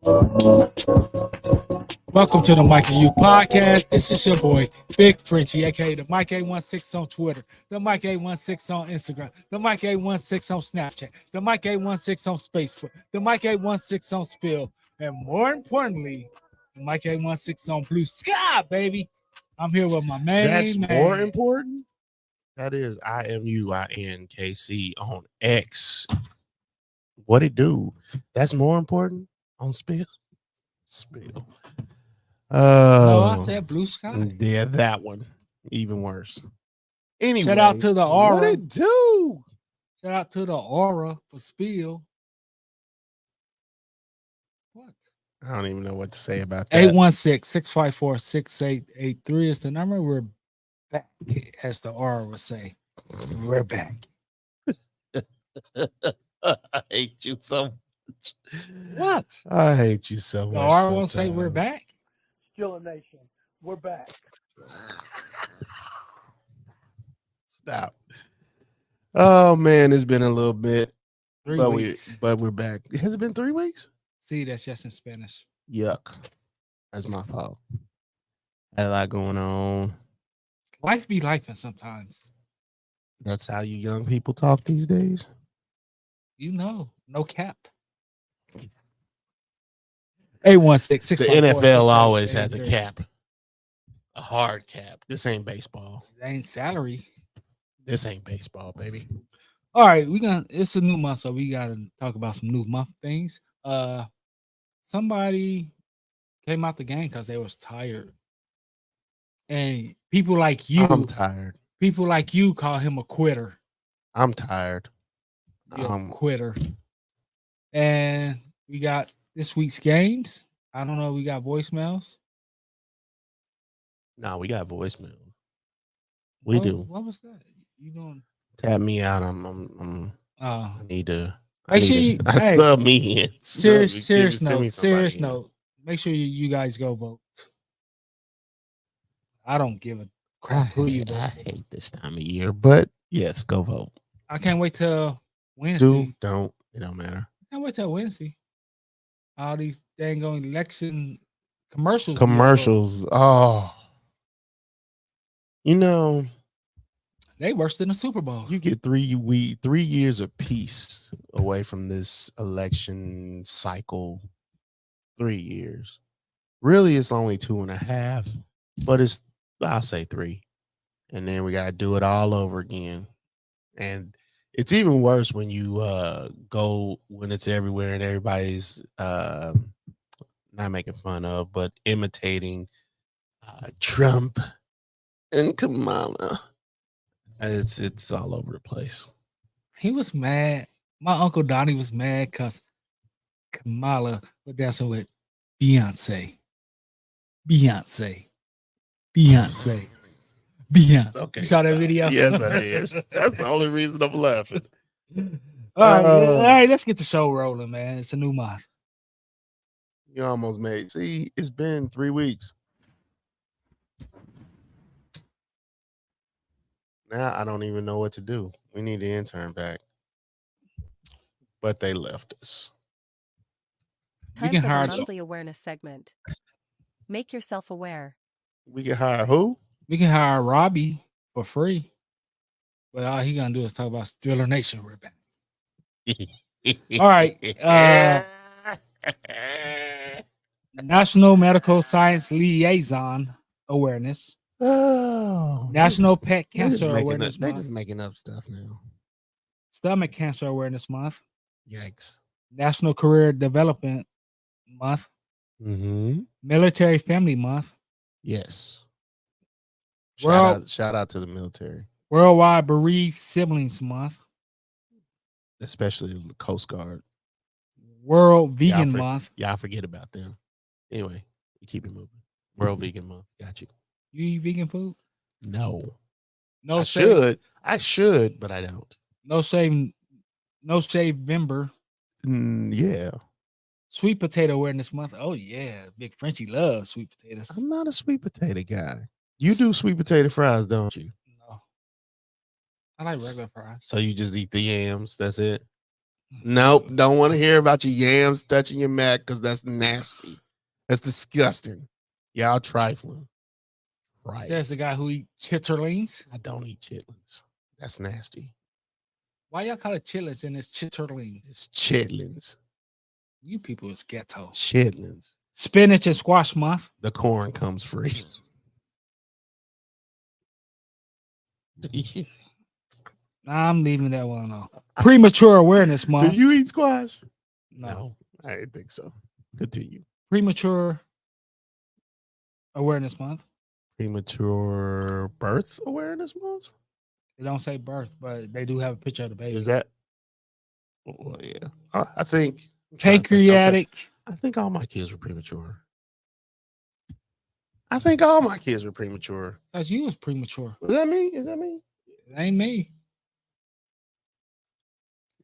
Welcome to the Mike and You podcast. This is your boy, Big Frenchie, aka the Mike 816 on Twitter, the Mike 816 on Instagram, the Mike 816 on Snapchat, the Mike 816 on Facebook, the Mike 816 on Spill, and more importantly, the Mike 816 on Blue Sky, baby. I'm here with my That's man. more important. That is IMUINKC on X. What it do? That's more important on Spill. Spill. No, I said Blue Sky. Yeah, that one. Even worse. Anyway, shout out to the Aura. What it do? Shout out to the Aura for Spill. What? I don't even know what to say about that. 816-654-6883 is the number. We're back, as the Aura would say. We're back. I hate you so much. What? I hate you so much. The Aura won't say we're back. Still a nation. We're back. Stop. Oh man, it's been a little bit. 3 weeks. But we're back. Has it been 3 weeks? See, that's just in Spanish. Yuck. That's my fault. Had a lot going on. Life be lifing sometimes. That's how you young people talk these days. You know, no cap. 816 The NFL always has a cap. A hard cap. This ain't baseball. It ain't salary. This ain't baseball, baby. All right, it's a new month, so we gotta talk about some new month things. Somebody came out the game because they was tired. And people like you, I'm tired. People like you call him a quitter. I'm tired. You're a quitter. And we got this week's games. I don't know. We got voicemails. No, we got voicemails. We do. What was that? You going tap me out? I need to. Hey, love me in. Serious note. Make sure you guys go vote. I don't give a crap who you vote. I hate this time of year, but yes, go vote. I can't wait till Wednesday. It don't matter. I can't wait till Wednesday. All these dang election commercials. Oh, you know, they worse than the Super Bowl. You get 3 years of peace away from this election cycle. 3 years. Really, it's only 2.5, but I'll say 3. And then we got to do it all over again. And it's even worse when you go when it's everywhere and everybody's not making fun of, but imitating Trump and Kamala. It's all over the place. He was mad. My Uncle Donnie was mad because Kamala was dancing with Beyonce. Okay, you saw that video? Yes, I did. That's the only reason I'm laughing. All right, let's get the show rolling, man. It's a new month. You almost made. See, it's been 3 weeks. Now I don't even know what to do. We need the intern back. But they left us. Time we can hire the monthly awareness segment. Make yourself aware. We can hire who? We can hire Robbie for free. But all he gonna do is talk about Steeler Nation. We're back. All right. National Medical Science Liaison Awareness. Oh, National Pet Cancer Awareness Month. They're just making up stuff now. Stomach Cancer Awareness Month. Yikes. National Career Development Month. Mm-hmm. Military Family Month. Yes. Shout out to the military. Worldwide Bereaved Siblings Month. Especially the Coast Guard. World Vegan Month. Y'all forget about them. Anyway, we keep it moving. World Vegan Month. Got you. You eat vegan food? No. No. I should, but I don't. No shave November. Yeah. Sweet Potato Awareness Month. Oh yeah, Big Frenchie loves sweet potatoes. I'm not a sweet potato guy. You do sweet potato fries, don't you? No. I like regular fries. So you just eat the yams, that's it? Nope. Don't want to hear about your yams touching your Mac because that's nasty. That's disgusting. Y'all trifling. Right. There's the guy who eat chitterlings. I don't eat chitlins. That's nasty. Why y'all call it chitlins and it's chitterlings? It's chitlins. You people is ghetto. Chitlins. Spinach and squash month. The corn comes free. I'm leaving that one alone. Premature awareness Do month. you eat squash? No. I didn't think so. Continue. Premature awareness month. Premature birth awareness month? They don't say birth, but they do have a picture of the baby. Is that? Well, yeah. I think. I'm trying to think. Pancreatic. I think all my kids were premature. I think all my kids were premature. Because you was premature. Was that me? Is that me? It ain't me.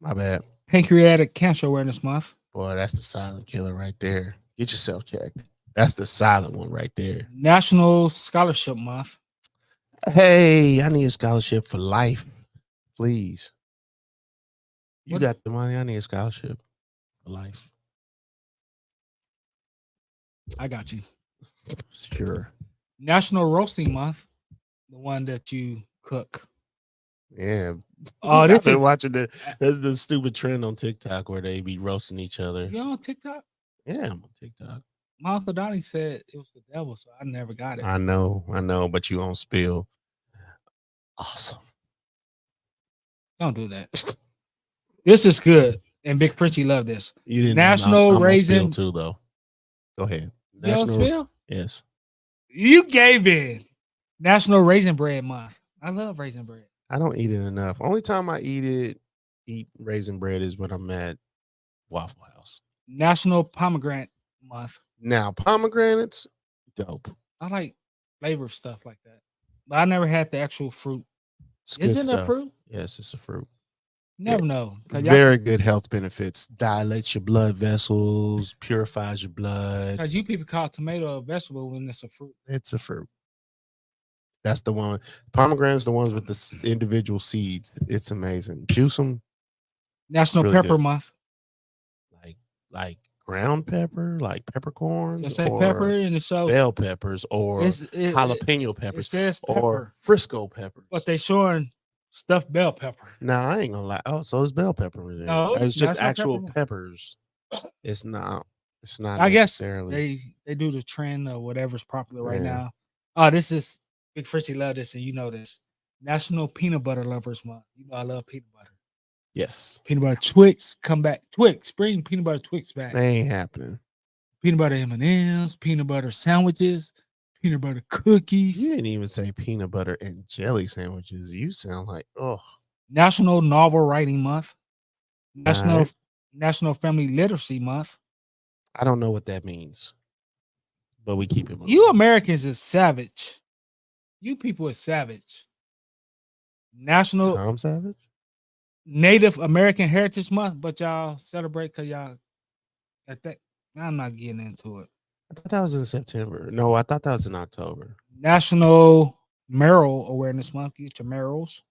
My bad. Pancreatic cancer awareness month. Boy, that's the silent killer right there. Get yourself checked. That's the silent one right there. National Scholarship Month. Hey, I need a scholarship for life. Please. You What- got the money. I need a scholarship for life. I got you. Sure. National Roasting Month. The one that you cook. Yeah. Oh, I've this is been watching the stupid trend on TikTok where they be roasting each other. you on TikTok? Yeah, I'm on TikTok. My Uncle Donnie said it was the devil, so I never got it. I know, but you on spill. Awesome. Don't do that. This is good. And Big Frenchie love this. You didn't National I'm Raisin. on spill too, though. Go ahead. You don't spill? Yes. You gave in. National Raisin Bread Month. I love raisin bread. I don't eat it enough. Only time I eat raisin bread is when I'm at Waffle House. National Pomegranate Month. Now, pomegranates, dope. I like flavor stuff like that. But I never had the actual fruit. It's good Isn't it a stuff. fruit? Yes, it's a fruit. Never know. 'Cause Very good health benefits. Dilates your blood vessels, purifies your blood. Because you people call tomato a vegetable when it's a fruit. It's a fruit. That's the one. Pomegranates, the ones with the individual seeds. It's amazing. Juice them. National Really Pepper good. Month. Like ground pepper, like peppercorns, Just say or pepper in the show. bell peppers, or It jalapeno it peppers, says or pepper, Frisco peppers. but they showing stuffed bell pepper. Nah, I ain't gonna lie. Oh, so it's bell pepper. Then. No, It's just National actual Pepper. peppers. It's not. It's not. I guess necessarily. they do the trend of whatever's popular right Yeah. now. Oh, this is Big Fritchie love this, and you know this. National Peanut Butter Lovers Month. You know I love peanut butter. Yes, Peanut butter Twix come back. Twix, bring peanut butter Twix back. they ain't happening. Peanut butter M&Ms, peanut butter sandwiches, peanut butter cookies. You didn't even say peanut butter and jelly sandwiches. You sound like National Novel Writing Month. All National Family Literacy Month. I don't know what that means, but we keep it. Moving. You Americans is savage. You people is savage. National Tom Savage. Native American Heritage Month, but y'all celebrate because y'all at that. I'm not getting into it. I thought that was in September. No, I thought that was in October. National Marrow Awareness Month. Get your marrows.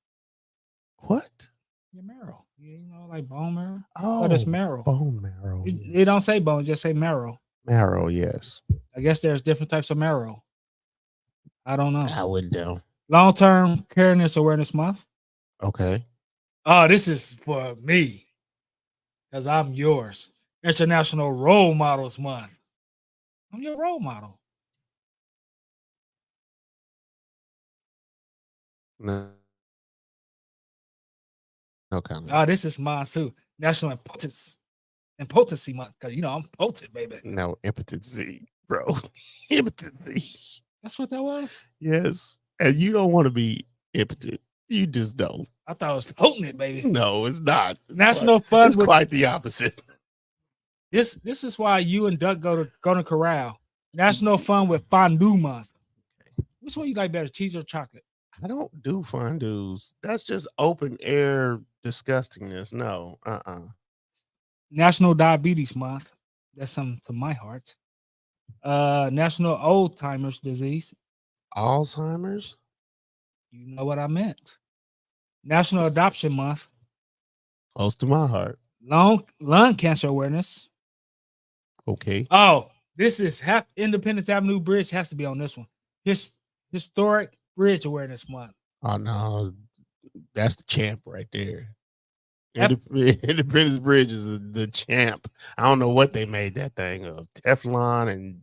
What? Your marrow. You know, like bone marrow. Oh, But it's marrow. bone marrow. It don't say bone, just say marrow. Marrow, yes. I guess there's different types of marrow. I don't know. I would know. Long-term careness awareness month. Okay. Oh, this is for me because I'm yours. International Role Models Month. I'm your role model. No. Okay. Oh, this is mine too. National Impotency Month because you know I'm potent, baby. No, impotency, bro. Impotency. That's what that was. Yes. And you don't want to be impotent. You just don't. I thought it was potent, baby. No, it's not. It's National quite, Fun It's with quite the opposite. this is why you and Duck go to corral. National Fun with Fondue Month. Which one you like better, cheese or chocolate? I don't do fondues. That's just open air disgustingness. No. National Diabetes Month. That's something to my heart. National Old Timers Disease. Alzheimer's? You know what I meant. National Adoption Month. Close to my heart. lung cancer awareness. Okay. Oh, this is Independence Avenue Bridge has to be on this one. Historic Bridge Awareness Month. Oh no, that's the champ right there. Ep- Independence Bridge is the champ. I don't know what they made that thing of. Teflon and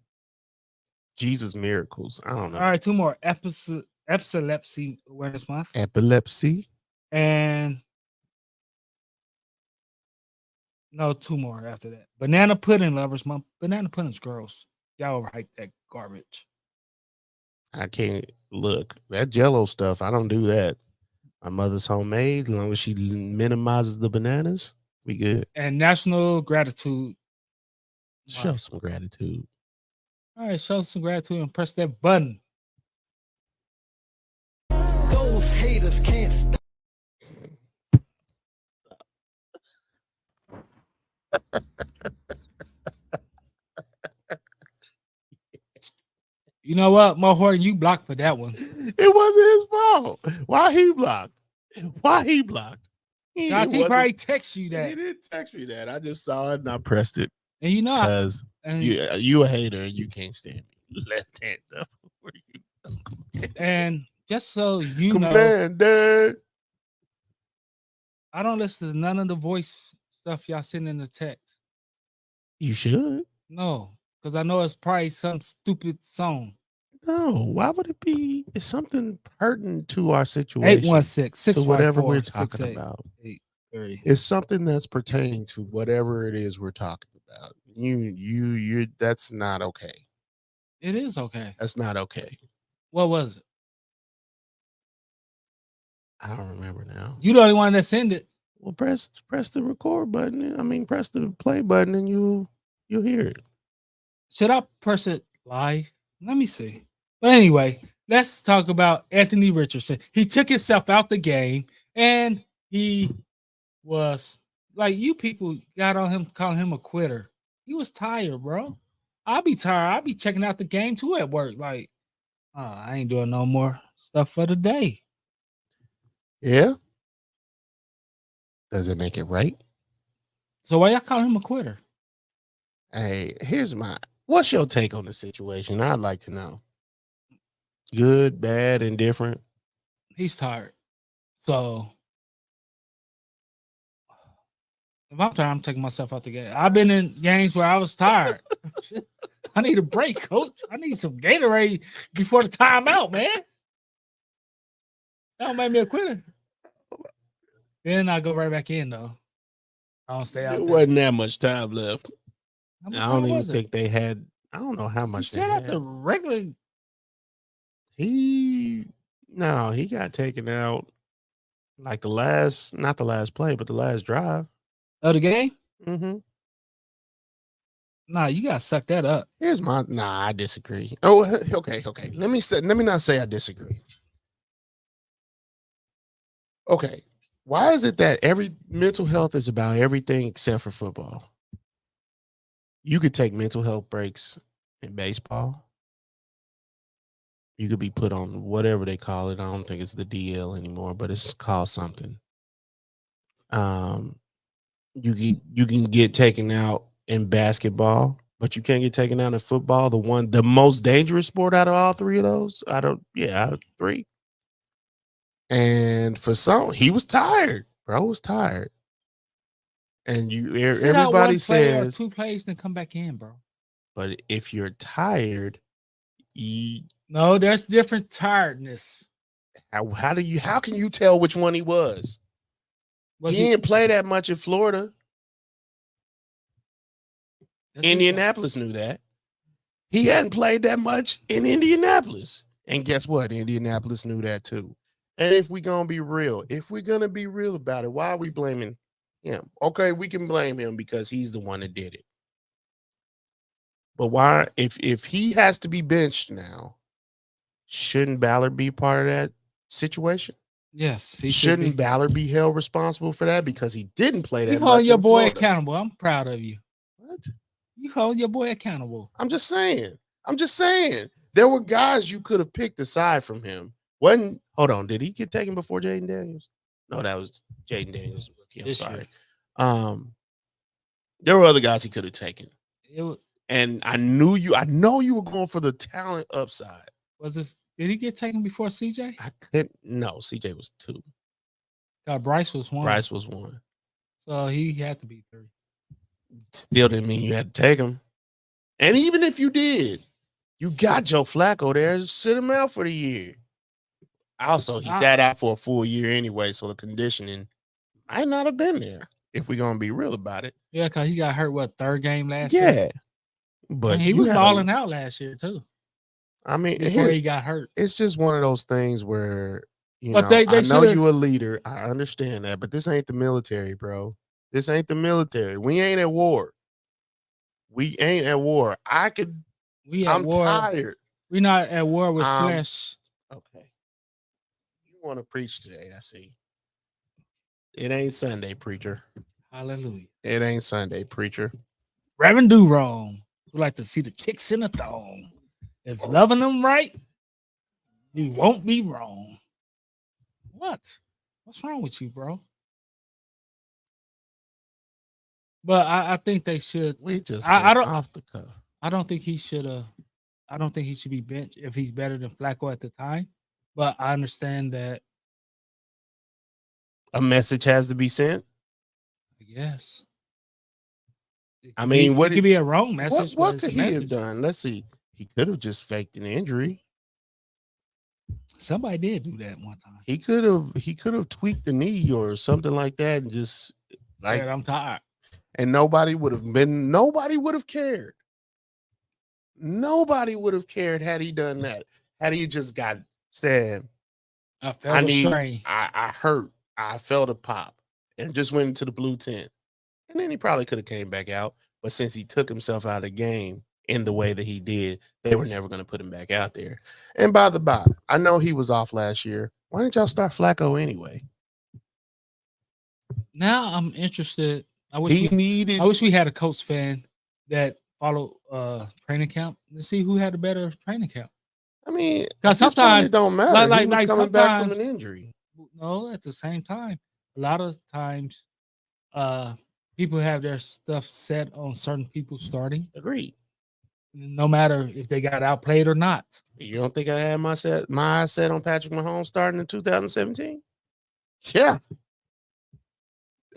Jesus miracles. I don't know. All right, two more. Epilepsy Awareness Month. Epilepsy. And no, two more after that. Banana Pudding Lovers Month. Banana pudding's gross. Y'all overhype that garbage. I can't look. That Jello stuff, I don't do that. My mother's homemade. As long as she minimizes the bananas, we good. And National Gratitude Show Month. some gratitude. All right, show some gratitude and press that button. Those haters can't stop. You know what, Mo Horton, you blocked for that one. It wasn't his fault. Why he blocked? Why he blocked? Guys, he probably text you that. He didn't text me that. I just saw it and I pressed it. And you know, Because you a hater and you can't stand me. Left hand up. and just so you know, Commander. I don't listen to none of the voice stuff y'all send in the text. You should. No, because I know it's probably some stupid song. No, why would it be? It's something pertinent to our situation. 816 to whatever we're 654 talking about. 6830. It's something that's pertaining to whatever it is we're talking about. You that's not okay. It is okay. That's not okay. What was it? I don't remember now. You the only one that send it. Well, press the record button. I mean, press the play button and you'll hear it. Should I press it live? Let me see. But anyway, let's talk about Anthony Richardson. He took himself out the game and he was like, you people got on him, calling him a quitter. He was tired, bro. I'll be tired. I'll be checking out the game too at work. Like, I ain't doing no more stuff for the day. Yeah. Does it make it right? So why y'all calling him a quitter? Hey, what's your take on the situation? I'd like to know. Good, bad, indifferent? He's tired. So if I'm tired, I'm taking myself out the game. I've been in games where I was tired. I need a break, coach. I need some Gatorade before the timeout, man. That don't make me a quitter. Then I go right back in, though. I don't stay out There there. wasn't that much time left. How much I don't time even was it? think they had. I don't know how much they Set up had. the regular. He got taken out like not the last play, but the last drive. Of the game? Mm-hmm. Nah, you gotta suck that up. I disagree. Oh, okay. Let me not say I disagree. Okay. Why is it that every mental health is about everything except for football? You could take mental health breaks in baseball. You could be put on whatever they call it. I don't think it's the DL anymore, but it's called something. You can get taken out in basketball, but you can't get taken out in football. The most dangerous sport out of all three of those. Out of three. And for some, he was tired. Bro was tired. And Sit out one everybody play or says 2 plays, then come back in, bro. But if you're tired, No, there's different tiredness. how can you tell which one he was? Was He didn't play that much in Florida. Indianapolis knew that. He hadn't played that much in Indianapolis. And guess what? Indianapolis knew that too. And if we're going to be real about it, why are we blaming him? Okay, we can blame him because he's the one that did it. But why, if he has to be benched now, shouldn't Ballard be part of that situation? Yes. Shouldn't Ballard be held responsible for that because he didn't play that You much? hold your in boy Florida? accountable. I'm proud of you. What? You hold your boy accountable. I'm just saying. There were guys you could have picked aside from him. Hold on, did he get taken before Jaden Daniels? No, that was Jaden Daniels. I'm sorry. There were other guys he could have taken. It was, And I know you were going for the talent upside. did he get taken before CJ? I couldn't. No, CJ was 2. Bryce was 1. Bryce was 1. So he had to be 3. Still didn't mean you had to take him. And even if you did, you got Joe Flacco there. Sit him out for the year. Also, he sat out for a full year anyway, so the conditioning might not have been there if we're gonna be real about it. Yeah, because he got hurt, 3rd game last year? Yeah. But and he was balling out last year too. I mean, before he got hurt. It's just one of those things where they I know you a leader. I understand that, but this ain't the military, bro. This ain't the military. We ain't at war. We ain't at war. I'm tired. We're not at war with flesh. Okay. You want to preach today, I see. It ain't Sunday, preacher. Hallelujah. It ain't Sunday, preacher. Reverend Do Wrong. We like to see the chicks in the thong. If loving them right, you won't be wrong. What? What's wrong with you, bro? But I think they should. We just I don't off the cuff. I don't think he should I don't think he should be benched if he's better than Flacco at the time. But I understand that a message has to be sent. Yes. I mean, it could be a wrong message. What could he have done? Let's see. He could have just faked an injury. Somebody did do that one time. He could have tweaked the knee or something like that and just said, I'm tired. And nobody would have cared. Nobody would have cared had he done that. Had he just said, I hurt. I felt a pop and just went into the blue tent. And then he probably could have came back out. But since he took himself out of the game in the way that he did, they were never going to put him back out there. And by the by, I know he was off last year. Why didn't y'all start Flacco anyway? Now I'm interested. I wish we had a Colts fan that followed training camp to see who had a better training camp. I mean, because sometimes it don't matter. Like coming back from an injury. No, at the same time, a lot of times, people have their stuff set on certain people starting. Agreed. No matter if they got outplayed or not. You don't think I had my eyes set on Patrick Mahomes starting in 2017? Yeah.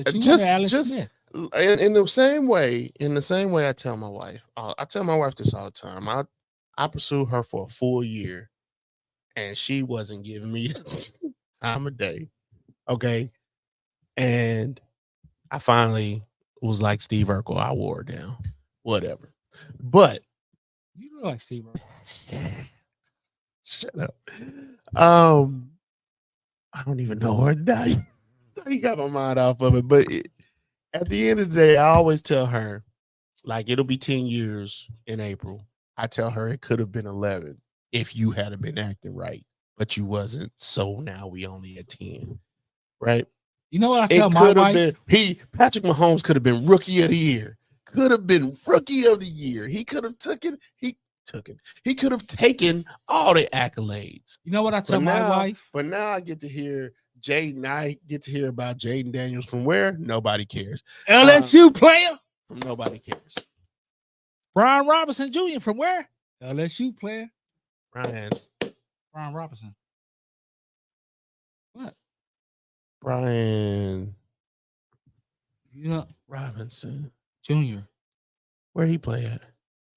Just in the same way I tell my wife. I tell my wife this all the time. I pursued her for a full year, and she wasn't giving me the time of day. Okay. And I finally was like Steve Urkel. I wore her down. Whatever. But you look like Steve Urkel. Shut up. I don't even know her name. You got my mind off of it. But at the end of the day, I always tell her, like, it'll be 10 years in April. I tell her it could have been 11 if you hadn't been acting right, but you wasn't. So now we only at 10, right? You know what I tell my wife? Patrick Mahomes could have been rookie of the year. Could have been rookie of the year. He could have He could have taken all the accolades. You know what I tell my wife? But now I get to hear about Jaden Daniels from where? Nobody cares. LSU player? From nobody cares. Brian Robinson Jr. from where? LSU player. Brian Robinson. What? Brian. Robinson Jr. Where he play at?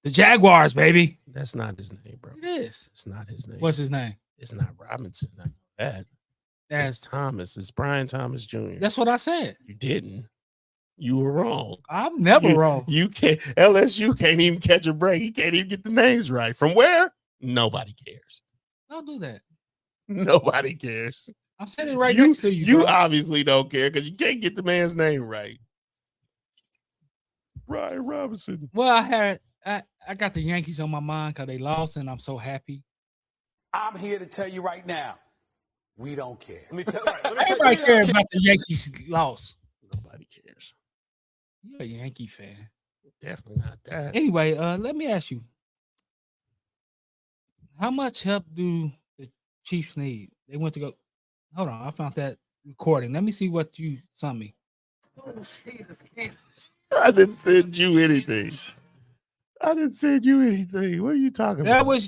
The Jaguars, baby. That's not his name, bro. It is. It's not his name. What's his name? It's not Robinson. I know that. That's Thomas. It's Brian Thomas Jr. That's what I said. You didn't. You were wrong. I'm never wrong. You can't. LSU can't even catch a break. He can't even get the names right. From where? Nobody cares. Don't do that. Nobody cares. I'm sitting right next to you. You bro. obviously don't care because you can't get the man's name right. Brian Robinson. Well, I got the Yankees on my mind because they lost, and I'm so happy. I'm here to tell you right now, we don't care. Everybody cares about the Yankees loss. Nobody cares. You're a Yankee fan. Definitely not that. Anyway, let me ask you. How much help do the Chiefs need? They went to go. Hold on, I found that recording. Let me see what you sent me. I didn't send you anything. I didn't send you anything. What are you talking about?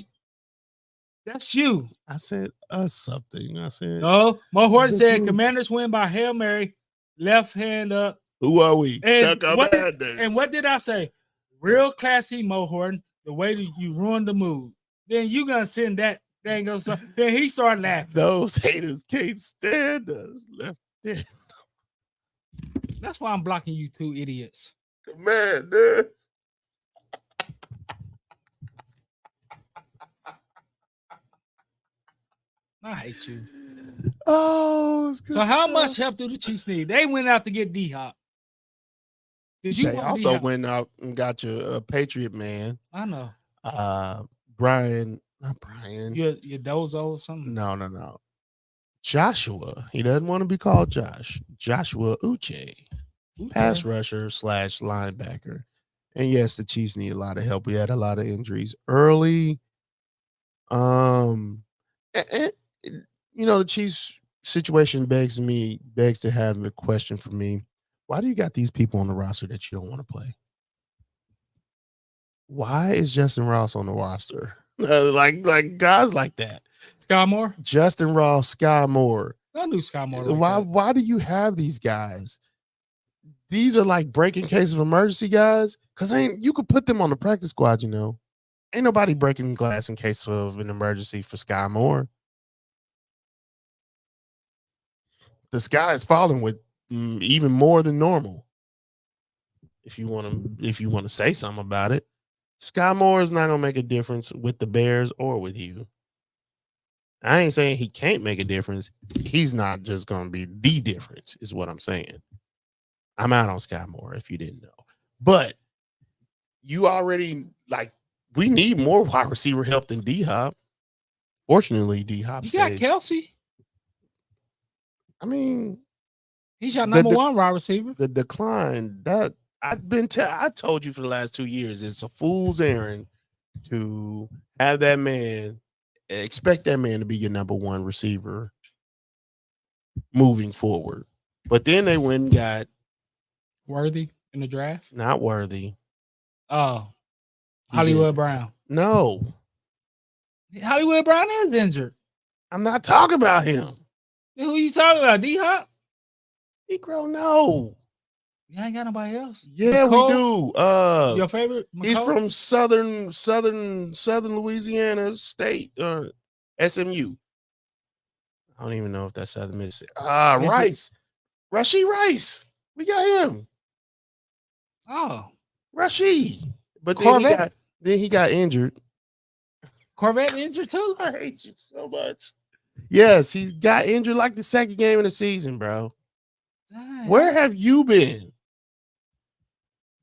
That's you. I said us something. I said No, Mo Horton the said group. Commanders win by Hail Mary, left hand up. Who are we? And The what Commanders. did I say? Real classy, Mo Horton. The way that you ruined the mood. Then you gonna send that thing up. Then he started laughing. Those haters can't stand us. Left hand. That's why I'm blocking you two idiots. Commanders. I hate you. Oh, so how much help do the Chiefs need? They went out to get D-Hop. They also D-Hop? Went out and got your Patriot man. I know. Brian, not Brian. Your Dozo or something? No. Joshua. He doesn't want to be called Josh. Joshua Uche. Pass rusher / linebacker. And yes, the Chiefs need a lot of help. We had a lot of injuries early. And, the Chiefs situation begs to have a question for me. Why do you got these people on the roster that you don't want to play? Why is Justin Ross on the roster? Like guys like that. Sky Moore? Justin Ross, Sky Moore. Don't do Sky Moore like that. Why do you have these guys? These are like breaking case of emergency guys. Because you could put them on the practice squad, Ain't nobody breaking glass in case of an emergency for Sky Moore. The sky is falling with even more than normal. If you want to say something about it, Sky Moore is not gonna make a difference with the Bears or with you. I ain't saying he can't make a difference. He's not just gonna be the difference, is what I'm saying. I'm out on Sky Moore if you didn't know. But you already we need more wide receiver help than D-Hop. Fortunately, D-Hop. You got Kelsey. I mean, he's your number one wide receiver. The decline that I told you for the last 2 years, it's a fool's errand to have that man, expect that man to be your number one receiver moving forward. But then they went and got Worthy in the draft. Not Worthy. Oh, Hollywood Brown. No, Hollywood Brown is injured. I'm not talking about him. Who are you talking about? D-Hop? Negro, no. You ain't got nobody else? Yeah, McCall? We do. Your favorite? McCall? He's from southern Louisiana State, SMU. I don't even know if that's Southern Mississippi. Rice. Rashee Rice. We got him. Oh. Rashee. But then he got injured. Corvette injured too? I hate you so much. Yes, he got injured like the second game of the season, bro. Dang. Where have you been?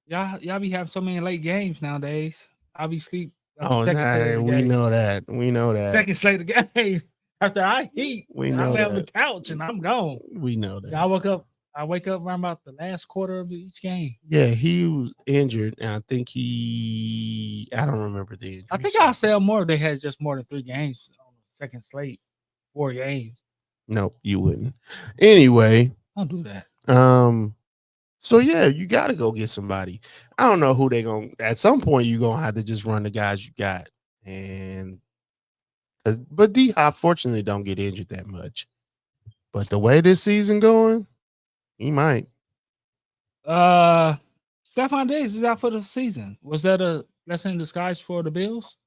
Y'all be having so many late games nowadays. I'll be asleep. We know that. We know that. Second slate of game. After I eat, we know I lay on the couch and I'm gone. We know that. I wake up around about the last quarter of each game. Yeah, he was injured, and I think I don't remember the injury. I think I'll sell more if they had just more than 3 games on the second slate. 4 games. Nope, you wouldn't. Anyway. Don't do that. So yeah, you got to go get somebody. I don't know who they gonna. At some point, you gonna have to just run the guys you got, but D-Hop fortunately don't get injured that much. But the way this season going, he might. Stephon Diggs is out for the season. Was that a blessing in disguise for the Bills?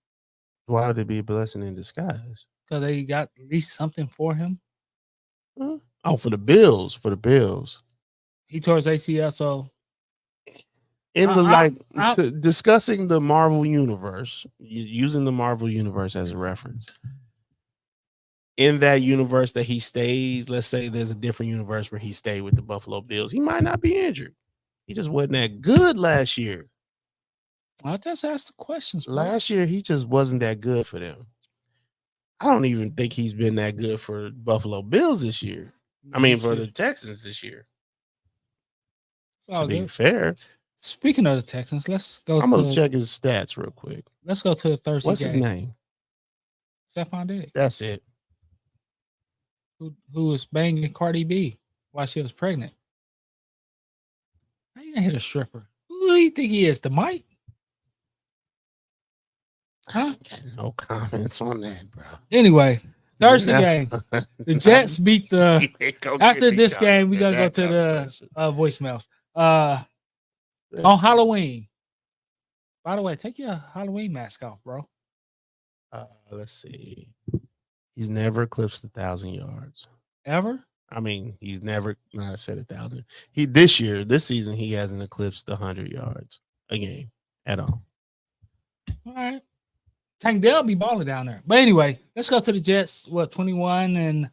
Why would it be a blessing in disguise? Because they got at least something for him. Huh? Oh, for the Bills. For the Bills. He tore his ACL, so discussing the Marvel universe, using the Marvel universe as a reference. In that universe that he stays, let's say there's a different universe where he stayed with the Buffalo Bills. He might not be injured. He just wasn't that good last year. I just asked the questions. Bro. Last year, he just wasn't that good for them. I don't even think he's been that good for Buffalo Bills this year. I mean, for the Texans this year. To be fair. Speaking of the Texans, let's go. I'm going to check his stats real quick. Let's go to the Thursday What's his name? Stephon Diggs. That's it. Who was banging Cardi B while she was pregnant? How you gonna hit a stripper? do you think he is? The Mike? Huh? I got no comments on that, bro. Anyway, Thursday Nah. game. The Jets beat the. You ain't gonna After get me this talking game, we're about gonna go that to the conversation. voicemails. Let's On see. Halloween. By the way, take your Halloween mask off, bro. Let's see. He's never eclipsed 1,000 yards. Ever? I mean, he's never. Not I said 1,000. This season, he hasn't eclipsed 100 yards a game at all. All right. Tank Dell be balling down there. But anyway, let's go to the Jets. 21 and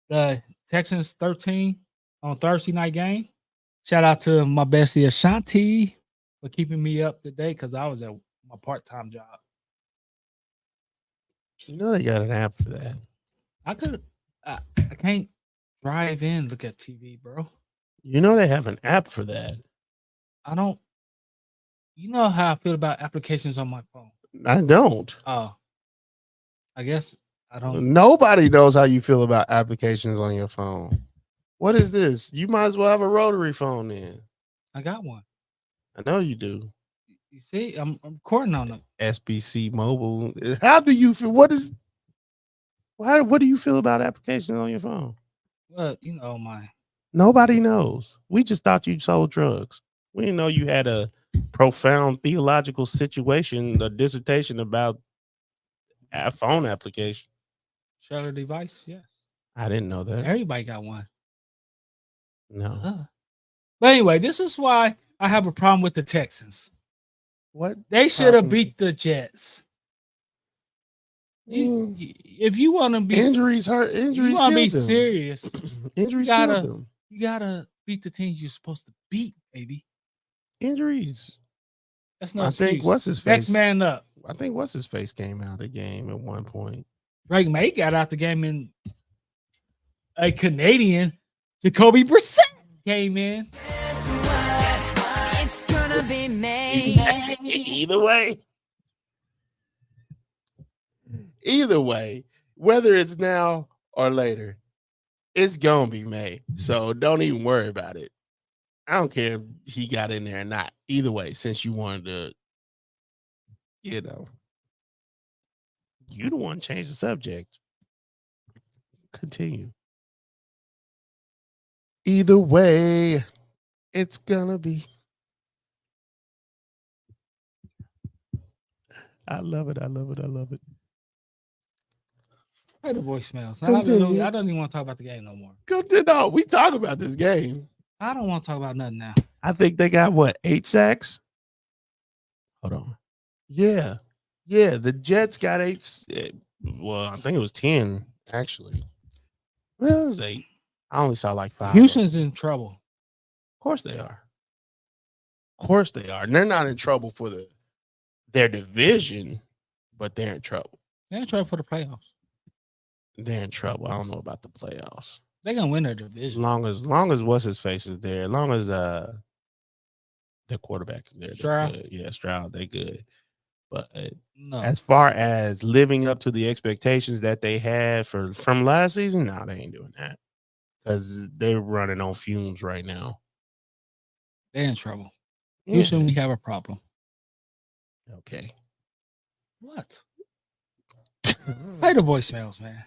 the Texans 13 on Thursday night game. Shout out to my bestie Ashanti for keeping me up to date because I was at my part-time job. You know they got an app for that. I can't drive in, look at TV, bro. You know they have an app for that. I don't. You know how I feel about applications on my phone. I don't. Oh, I guess I don't. Nobody knows how you feel about applications on your phone. What is this? You might as well have a rotary phone then. I got one. I know you do. You see, I'm recording on it. SBC Mobile. How do you feel? What do you feel about applications on your phone? Well, you know Nobody knows. We just thought you sold drugs. We didn't know you had a profound theological situation, a dissertation about a phone application. cellular device. Yes, I didn't know that. everybody got one. No. But anyway, this is why I have a problem with the Texans. What? They should have problem? beat the Jets. Mm. If you want to be Injuries hurt. Injuries you want to be killed them. serious, Injuries you gotta- killed them. you gotta beat the teams you're supposed to beat, baby. Injuries. That's no I think excuse. what's his Next face? man up. I think what's his face came out of the game at one point. Drake May got out the game in a Canadian. Jacoby Brissett came in. It's gonna be May. Either way, whether it's now or later, it's gonna be May. So don't even worry about it. I don't care if he got in there or not. Either way, since you wanted to, you the one change the subject. Continue. Either way, it's gonna be. I love it. I love it. I love it. Play the voicemails. Continue. I don't even want to talk about the game no more. No, we talk about this game. I don't want to talk about nothing now. I think they got what, 8 sacks? Hold on. Yeah. The Jets got 8. Well, I think it was 10 actually. Well, it was 8. I only saw like 5. Houston's in trouble. Of course they are. And they're not in trouble for their division, but they're in trouble. They're in trouble for the playoffs. They're in trouble. I don't know about the playoffs. They're gonna win their As division. long as what's his face is there, as long as the quarterback is there, Stroud? they're good. Yeah, Stroud, they good. But No, as far as living up to the expectations that they had from last season, no, they ain't doing that because they're running on fumes right now. they're in trouble. Yeah. Houston, we have a problem. Okay. What? Play the voicemails, man.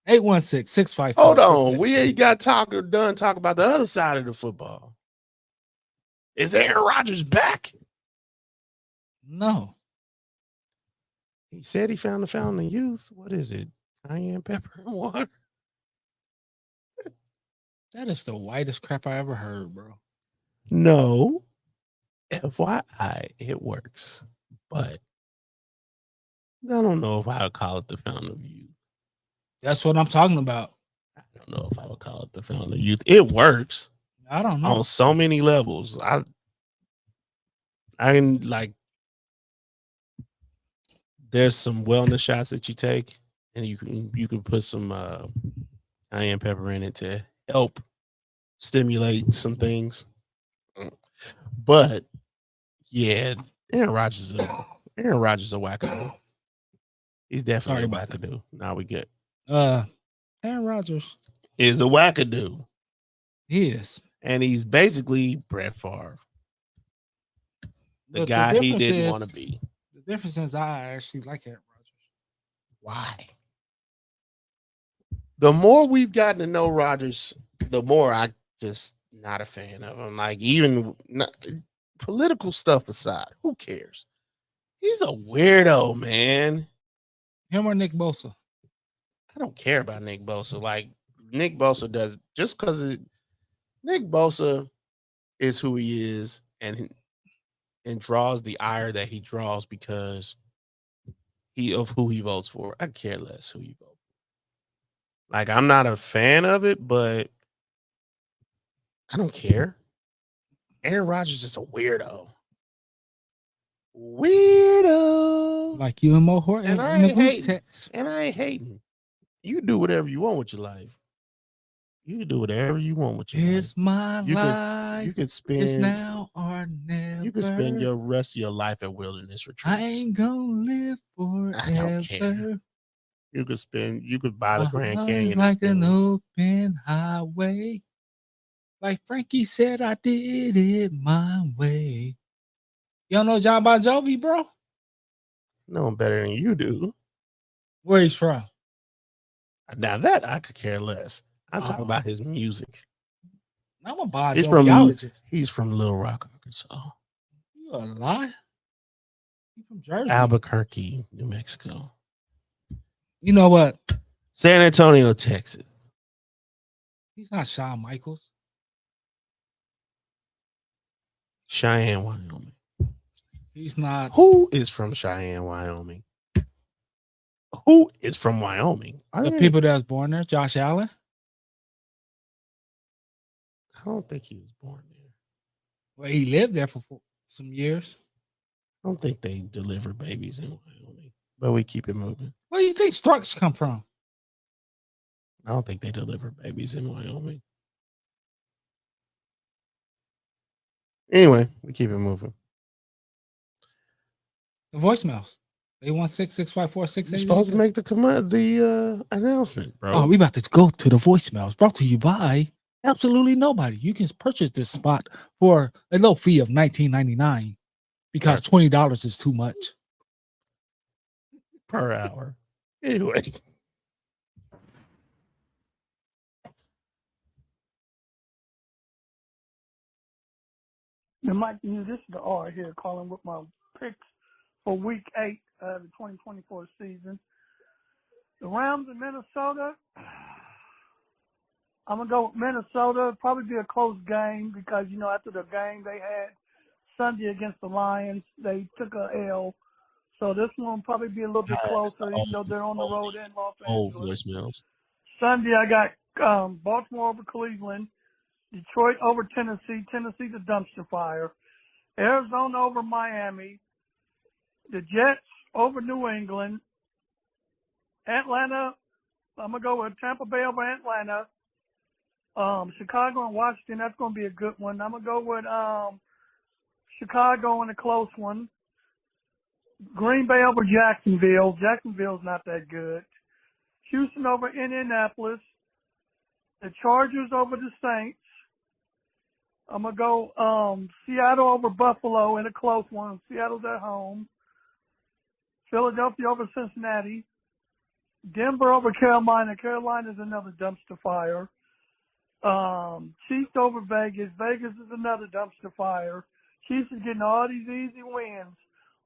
816-654. Hold on. We ain't got talk about the other side of the football. Is Aaron Rodgers back? No. He said he found the fountain of youth. What is it? Cayenne pepper and water. That is the whitest crap I ever heard, bro. No. FYI, it works. But I don't know if I would call it the fountain of youth. That's what I'm talking about. I don't know if I would call it the fountain of youth. It works I don't know. on so many levels. I can like there's some wellness shots that you take, and you can put some cayenne pepper in it to help stimulate some things. But yeah, Aaron Rodgers is a wackadoo. He's definitely Sorry a about that. wackadoo. Now we get Aaron Rodgers. is a wackadoo, He is. and he's basically Brett Favre. the guy he didn't want to be. The difference is I actually like Aaron Rodgers. Why? The more we've gotten to know Rodgers, the more I just not a fan of him. Like even political stuff aside, who cares? He's a weirdo, man. Him or Nick Bosa? I don't care about Nick Bosa. Like Nick Bosa does just because Nick Bosa is who he is and draws the ire that he draws because of who he votes for. I care less who you vote for. Like I'm not a fan of it, but I don't care. Aaron Rodgers is just a weirdo. Like you and Mo Horton and I in the ain't group hating. text. And I ain't hating. You do whatever you want with your life. You can do whatever you want with your It's life. my life. You could It's spend now or never. You could spend your rest of your life at wilderness retreats. I ain't gonna live forever. I don't care. You could buy the Grand Canyon like an open highway. Like Frankie said, I did it my way. You don't know John Bon Jovi, bro? No one better than you do. Where he's from? Now that I could care less. I'm talking about his music. I'm a Bon He's Joviologist. He's from Little Rock, Arkansas. You a lie? He's from Jersey. Albuquerque, New Mexico. You know what? San Antonio, Texas. He's not Shawn Michaels. Cheyenne, Wyoming. He's not. Who is from Cheyenne, Wyoming? Who is from Wyoming? The people that was born there? Josh Allen? I don't think he was born there. Well, he lived there for some years. I don't think they deliver babies in Wyoming, but we keep it moving. Where do you think Starks come from? I don't think they deliver babies in Wyoming. Anyway, we keep it moving. The voicemails. 816-654-6886. You're supposed to make the announcement, bro. Oh, we about to go to the voicemails. Brought to you by absolutely nobody. You can purchase this spot for a low fee of $19.99 because $20 is too much per hour. Anyway. And Mike, this is the R here calling with my picks for Week 8 of the 2024 season. The Rams in Minnesota. I'm going to go with Minnesota. It'll probably be a close game because, after the game they had Sunday against the Lions, they took a L. So this one will probably be a little bit closer, even though they're on the road in Los Angeles. Voicemails. Sunday, I got Baltimore over Cleveland, Detroit over Tennessee. Tennessee's a dumpster fire. Arizona over Miami. The Jets over New England. Atlanta, I'm going to go with Tampa Bay over Atlanta. Chicago and Washington, that's going to be a good one. I'm going to go with Chicago in a close one. Green Bay over Jacksonville. Jacksonville's not that good. Houston over Indianapolis. The Chargers over the Saints. I'm going to go Seattle over Buffalo in a close one. Seattle's at home. Philadelphia over Cincinnati. Denver over Carolina. Carolina's another dumpster fire. Chiefs over Vegas. Vegas is another dumpster fire. Chiefs is getting all these easy wins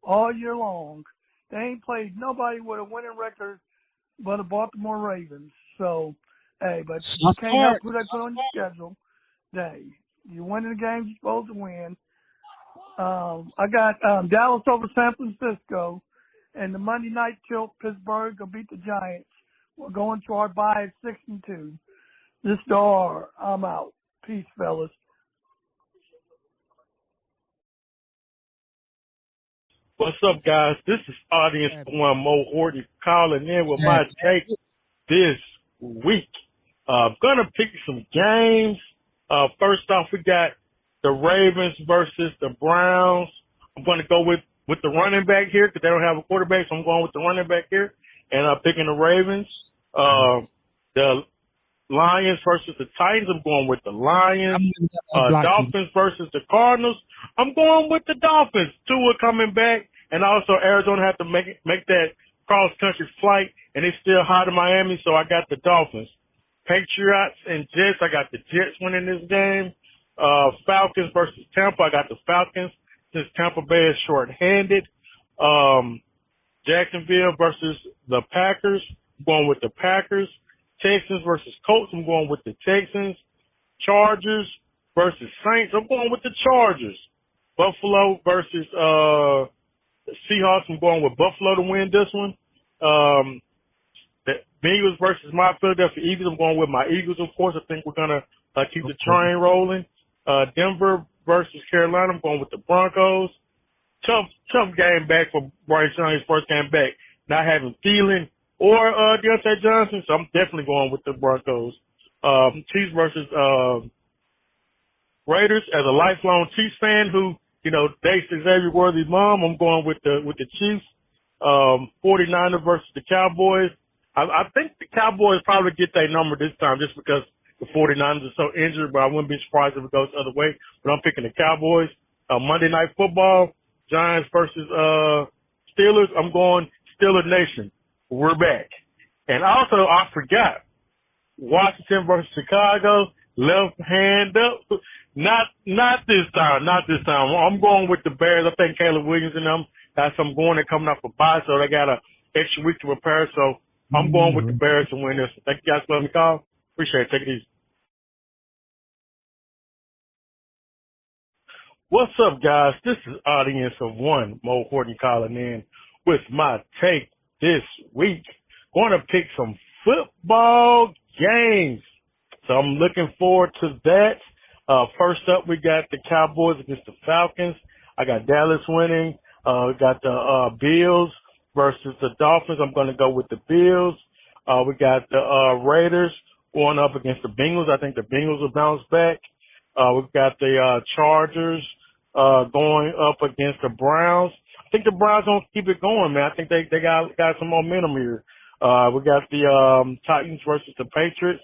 all year long. They ain't played nobody with a winning record but the Baltimore Ravens. So, hey, but you can't help who they put on your schedule. You're winning the games you're supposed to win. I got Dallas over San Francisco, and the Monday night tilt, Pittsburgh will beat the Giants. We're going to our bye at 6-2. This is R. I'm out. Peace, fellas. What's up, guys? This is Audience One Mo Horton calling in with my take this week. Gonna pick some games. First off, we got the Ravens versus the Browns. I'm going to go with the running back here because they don't have a quarterback, so I'm going with the running back here. And I'm picking the Ravens. The Lions versus the Titans, I'm going with the Lions. Dolphins versus the Cardinals, I'm going with the Dolphins. Tua coming back, and also Arizona have to make that cross country flight, and it's still hot in Miami, so I got the Dolphins. Patriots and Jets, I got the Jets winning this game. Falcons versus Tampa, I got the Falcons since Tampa Bay is shorthanded. Jacksonville versus the Packers, I'm going with the Packers. Texans versus Colts, I'm going with the Texans. Chargers versus Saints, I'm going with the Chargers. Buffalo versus Seahawks, I'm going with Buffalo to win this one. The Bengals versus my Philadelphia Eagles, I'm going with my Eagles, of course. I think we're going to keep the train rolling. Denver versus Carolina, I'm going with the Broncos. Tough game back for Bryce Young, his first game back. Not having Thielen or Deontay Johnson, so I'm definitely going with the Broncos. Chiefs versus Raiders. As a lifelong Chiefs fan who, dates Xavier Worthy's mom, I'm going with the Chiefs. 49ers versus the Cowboys. I think the Cowboys probably get their number this time just because the 49ers are so injured, but I wouldn't be surprised if it goes the other way. But I'm picking the Cowboys. Monday Night Football, Giants versus Steelers. I'm going Steelers Nation. We're back. And also, I forgot, Washington versus Chicago, left hand up. Not this time. I'm going with the Bears. I think Caleb Williams and them got some going. They're coming off a bye, so they got an extra week to prepare. So I'm going with the Bears to win this. Thank you guys for letting me call. Appreciate it. Take it easy. What's up, guys? This is Audience of One, Mo Horton calling in with my take this week. Going to pick some football games. So I'm looking forward to that. First up, we got the Cowboys against the Falcons. I got Dallas winning. We got the Bills versus the Dolphins. I'm going to go with the Bills. We got the Raiders going up against the Bengals. I think the Bengals will bounce back. We've got the Chargers going up against the Browns. I think the Browns don't keep it going, man. I think they got some momentum here. We got the Titans versus the Patriots.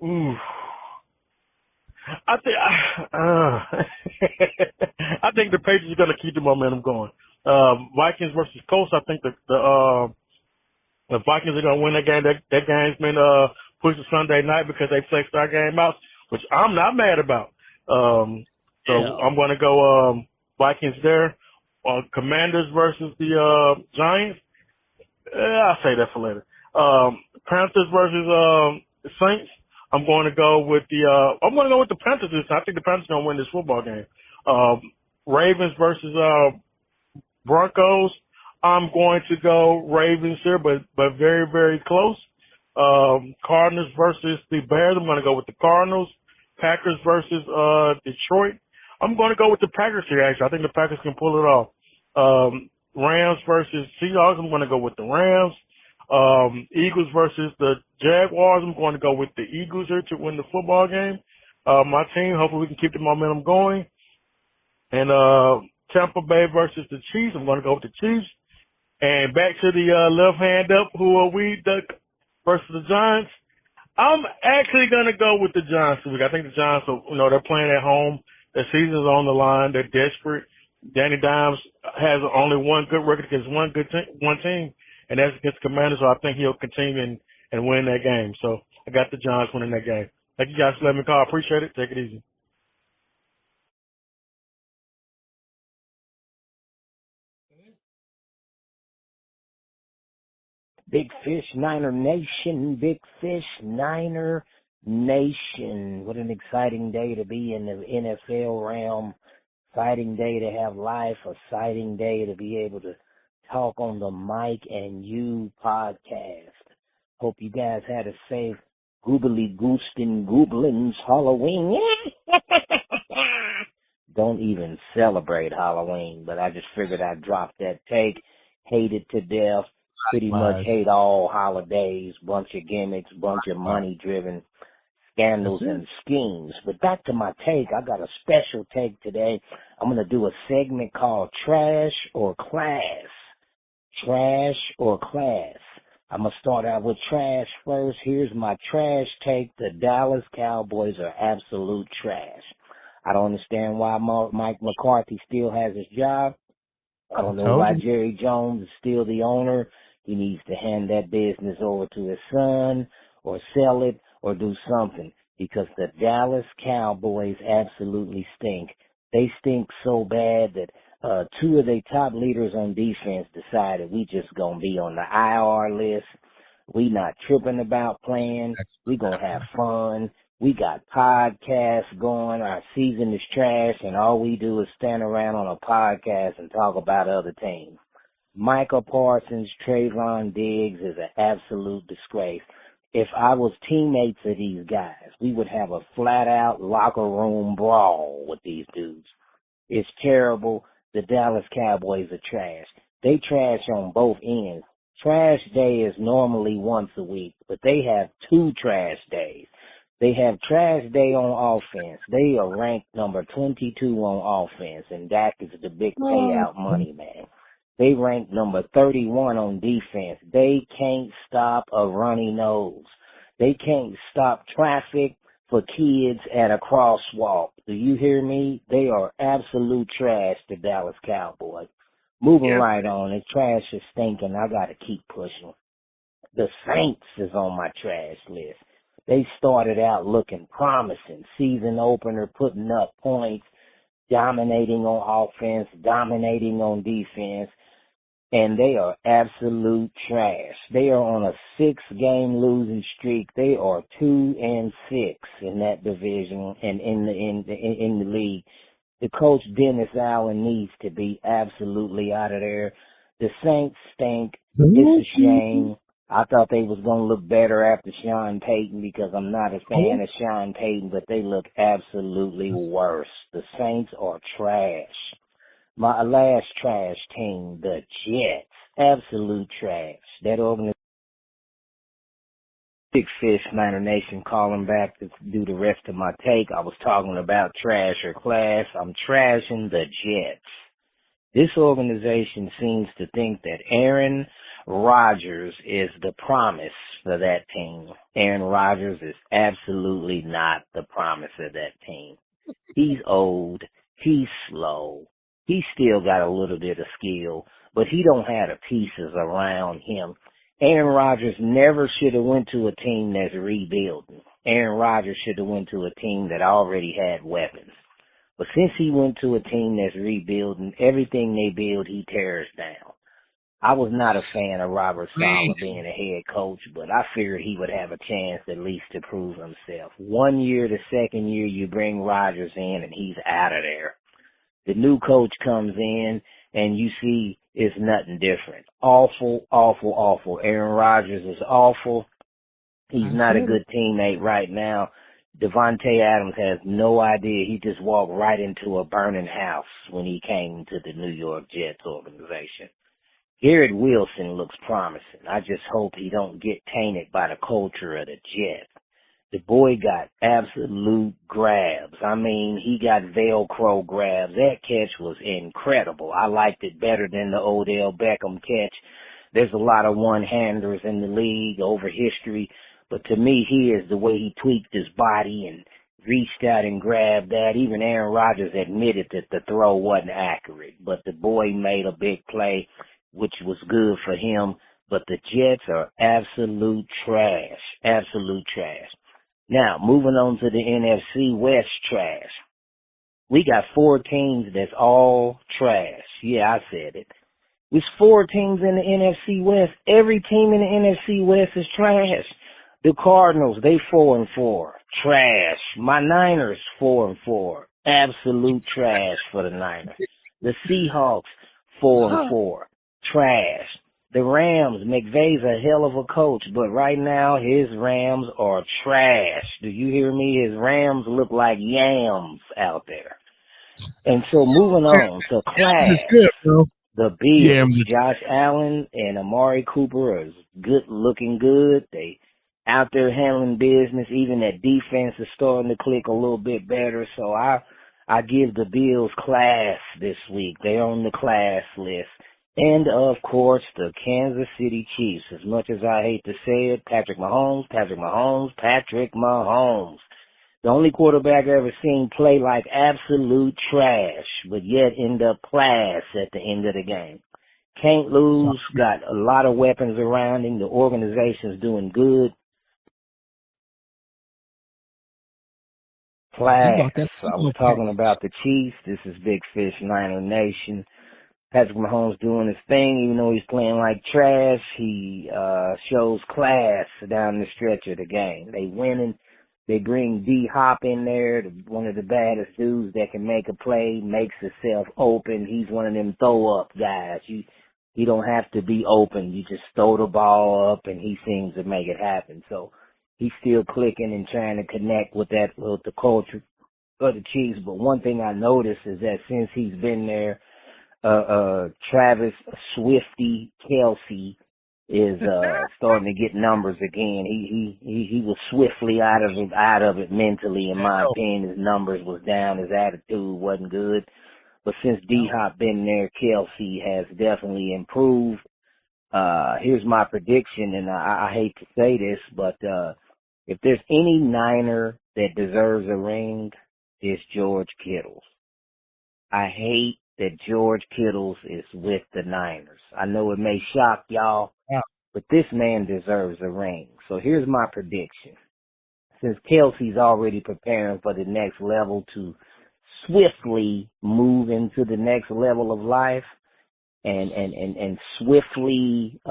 Ooh. I think the Patriots are going to keep the momentum going. Vikings versus Colts. I think the Vikings are going to win that game. That game's been pushed to Sunday night because they flexed our game out, which I'm not mad about. So I'm going to go Vikings there. Commanders versus the Giants. I'll say that for later. Panthers versus Saints. I'm going to go with the Panthers this time. I think the Panthers are going to win this football game. Ravens versus Broncos. I'm going to go Ravens here, but very, very close. Cardinals versus the Bears. I'm going to go with the Cardinals. Packers versus Detroit. I'm going to go with the Packers here, actually. I think the Packers can pull it off. Rams versus Seahawks. I'm going to go with the Rams. Eagles versus the Jaguars. I'm going to go with the Eagles here to win the football game. My team, hopefully we can keep the momentum going. And Tampa Bay versus the Chiefs. I'm going to go with the Chiefs. And back to the left hand up, who are we, the versus the Giants. I'm actually going to go with the Giants this week. I think the Giants are, they're playing at home. Their season's on the line. They're desperate. Danny Dimes has only one good record against one team, and that's against the Commanders, so I think he'll continue and win that game. So I got the Giants winning that game. Thank you guys for letting me call. I appreciate it. Take it easy. Big Fish Niner Nation, Big Fish Niner Nation. What an exciting day to be in the NFL realm. Exciting day to have life. Exciting day to be able to talk on the Mike and You podcast. Hope you guys had a safe goobly goostin' gooblins Halloween. Don't even celebrate Halloween, but I just figured I'd drop that take. Hate it to death. Pretty much hate all holidays, bunch of gimmicks, bunch of money-driven scandals and schemes. But back to my take, I got a special take today. I'm going to do a segment called Trash or Class. Trash or Class. I'm going to start out with trash first. Here's my trash take. The Dallas Cowboys are absolute trash. I don't understand why Mike McCarthy still has his job. I don't know told why you. Jerry Jones is still the owner. He needs to hand that business over to his son or sell it or do something, because the Dallas Cowboys absolutely stink. They stink so bad that two of their top leaders on defense decided we just going to be on the IR list. We not tripping about playing. We going to have fun. We got podcasts going. Our season is trash, and all we do is stand around on a podcast and talk about other teams. Micah Parsons, Trayvon Diggs is an absolute disgrace. If I was teammates of these guys, we would have a flat-out locker room brawl with these dudes. It's terrible. The Dallas Cowboys are trash. They trash on both ends. Trash day is normally once a week, but they have 2 trash days. They have trash day on offense. They are ranked number 22 on offense, and Dak is the big payout money man. They rank number 31 on defense. They can't stop a runny nose. They can't stop traffic for kids at a crosswalk. Do you hear me? They are absolute trash, the Dallas Cowboys. Moving right on. The trash is stinking. I got to keep pushing. The Saints is on my trash list. They started out looking promising. Season opener, putting up points, dominating on offense, dominating on defense, and they are absolute trash. They are on a 6-game losing streak. They are 2-6 in that division and in the league. The coach Dennis Allen needs to be absolutely out of there. The Saints stink. It's a shame. I thought they was going to look better after Sean Payton, because I'm not a fan of Sean Payton, but they look absolutely worse. The Saints are trash. My last trash team, the Jets, absolute trash. That organization, Big Fish, Niner Nation, calling back to do the rest of my take. I was talking about trash or class. I'm trashing the Jets. This organization seems to think that Aaron Rodgers is the promise for that team. Aaron Rodgers is absolutely not the promise of that team. He's old. He's slow. He still got a little bit of skill, but he don't have the pieces around him. Aaron Rodgers never should have went to a team that's rebuilding. Aaron Rodgers should have went to a team that already had weapons. But since he went to a team that's rebuilding, everything they build, he tears down. I was not a fan of Robert Saleh being a head coach, but I figured he would have a chance at least to prove himself. 1 year, the second year, you bring Rodgers in, and he's out of there. The new coach comes in, and you see it's nothing different. Awful, awful, awful. Aaron Rodgers is awful. He's not a good teammate right now. Devontae Adams has no idea. He just walked right into a burning house when he came to the New York Jets organization. Garrett Wilson looks promising. I just hope he don't get tainted by the culture of the Jets. The boy got absolute grabs. I mean, he got Velcro grabs. That catch was incredible. I liked it better than the Odell Beckham catch. There's a lot of one-handers in the league over history, but to me, he is the way he tweaked his body and reached out and grabbed that. Even Aaron Rodgers admitted that the throw wasn't accurate, but the boy made a big play, which was good for him. But the Jets are absolute trash. Absolute trash. Now, moving on to the NFC West trash. We got 4 teams that's all trash. Yeah, I said it. There's 4 teams in the NFC West. Every team in the NFC West is trash. The Cardinals, they 4-4. Trash. My Niners, 4-4. Absolute trash for the Niners. The Seahawks, 4-4. Trash. The Rams, McVay's a hell of a coach, but right now his Rams are trash. Do you hear me? His Rams look like yams out there. And so moving on to class. The Bills, Josh Allen and Amari Cooper is looking good. They out there handling business. Even that defense is starting to click a little bit better. So I give the Bills class this week. They're on the class list. And, of course, the Kansas City Chiefs. As much as I hate to say it, Patrick Mahomes. The only quarterback I ever seen play like absolute trash, but yet end up class at the end of the game. Can't lose, got a lot of weapons around him. The organization's doing good. Class. So I was talking about the Chiefs. This is Big Fish Niner Nation. Patrick Mahomes doing his thing, even though he's playing like trash. He shows class down the stretch of the game. They winning. They bring D-Hop in there, one of the baddest dudes that can make a play, makes himself open. He's one of them throw-up guys. You don't have to be open. You just throw the ball up, and he seems to make it happen. So he's still clicking and trying to connect with the culture of the Chiefs. But one thing I noticed is that since he's been there, Travis Swifty Kelsey is starting to get numbers again. He was swiftly out of it mentally, in my opinion. His numbers was down, his attitude wasn't good. But since D-Hop been there, Kelsey has definitely improved. Here's my prediction, and I hate to say this, but if there's any Niner that deserves a ring, it's George Kittle's. I hate that George Kittle's is with the Niners. I know it may shock y'all, but this man deserves a ring. So here's my prediction. Since Kelsey's already preparing for the next level to swiftly move into the next level of life and swiftly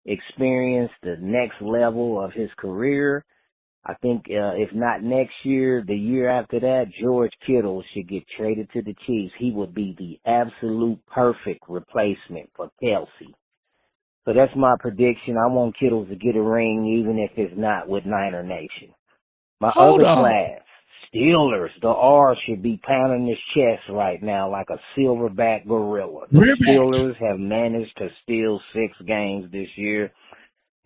experience the next level of his career, I think if not next year, the year after that, George Kittle should get traded to the Chiefs. He would be the absolute perfect replacement for Kelsey. So that's my prediction. I want Kittle to get a ring, even if it's not with Niner Nation. My other class, Steelers, the R should be pounding his chest right now like a silverback gorilla. The Steelers have managed to steal 6 games this year,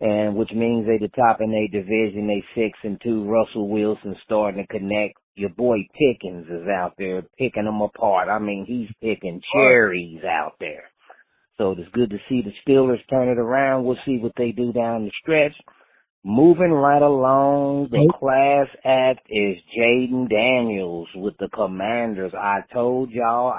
and which means they the top in their division. They 6-2. Russell Wilson starting to connect. Your boy Pickens is out there picking them apart. I mean, he's picking cherries out there. So it's good to see the Steelers turn it around. We'll see what they do down the stretch. Moving right along, the class act is Jaden Daniels with the Commanders. I told y'all.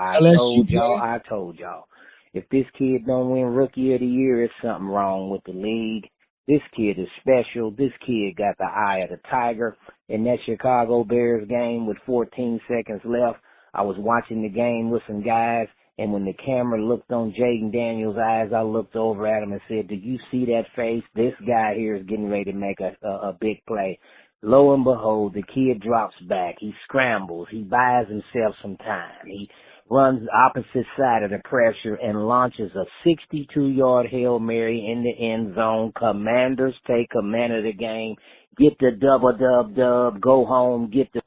If this kid don't win Rookie of the Year, it's something wrong with the league. This kid is special. This kid got the eye of the tiger. In that Chicago Bears game with 14 seconds left, I was watching the game with some guys, and when the camera looked on Jaden Daniels' eyes, I looked over at him and said, "Do you see that face? This guy here is getting ready to make a big play." Lo and behold, the kid drops back. He scrambles. He buys himself some time. He runs the opposite side of the pressure and launches a 62-yard Hail Mary in the end zone. Commanders take command of the game. Get the dub, go home, get the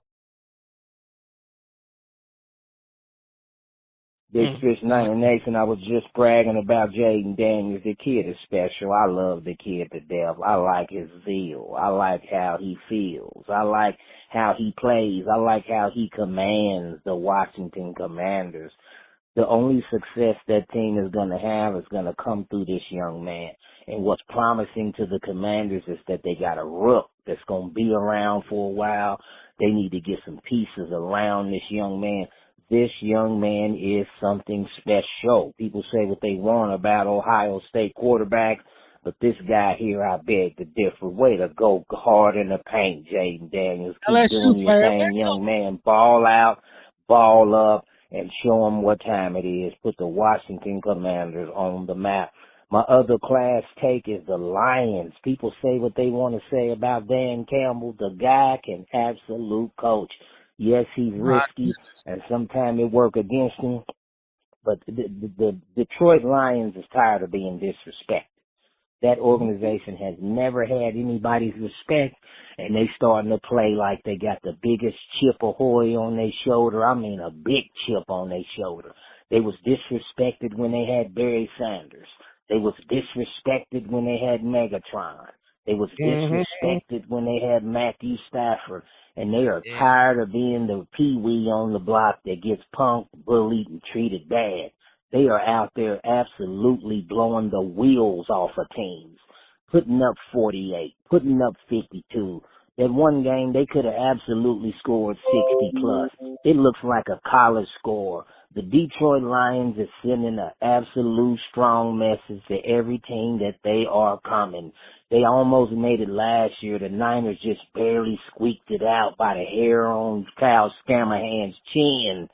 Big Fish Niner Nation. I was just bragging about Jaden Daniels. The kid is special. I love the kid to death. I like his zeal. I like how he feels. I like how he plays. I like how he commands the Washington Commanders. The only success that team is going to have is going to come through this young man. And what's promising to the Commanders is that they got a rook that's going to be around for a while. They need to get some pieces around this young man. This young man is something special. People say what they want about Ohio State quarterbacks, but this guy here, I beg to differ. Way to go hard in the paint, Jaden Daniels. Keep doing your thing, young man. Ball out, ball up, and show them what time it is. Put the Washington Commanders on the map. My other class take is the Lions. People say what they want to say about Dan Campbell. The guy can absolute coach. Yes, he's risky, and sometimes it work against him, but the Detroit Lions is tired of being disrespected. That organization has never had anybody's respect, and they starting to play like they got the biggest chip ahoy on their shoulder. I mean, a big chip on their shoulder. They was disrespected when they had Barry Sanders. They was disrespected when they had Megatron. They was disrespected when they had Matthew Stafford. And they are tired of being the peewee on the block that gets punked, bullied, and treated bad. They are out there absolutely blowing the wheels off of teams, putting up 48, putting up 52, That one game, they could have absolutely scored 60 plus. It looks like a college score. The Detroit Lions is sending an absolute strong message to every team that they are coming. They almost made it last year. The Niners just barely squeaked it out by the hair on Kyle Scammerhand's chin.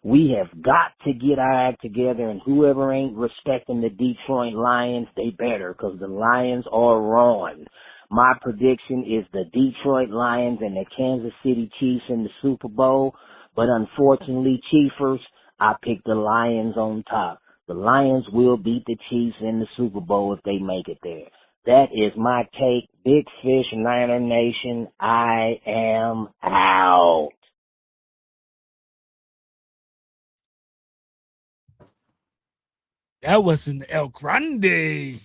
We have got to get our act together, and whoever ain't respecting the Detroit Lions, they better, because the Lions are wrong. My prediction is the Detroit Lions and the Kansas City Chiefs in the Super Bowl, but unfortunately, Chiefers, I picked the Lions on top. The Lions will beat the Chiefs in the Super Bowl if they make it there. That is my take. Big Fish, Niner Nation, I am out. That was an El Grande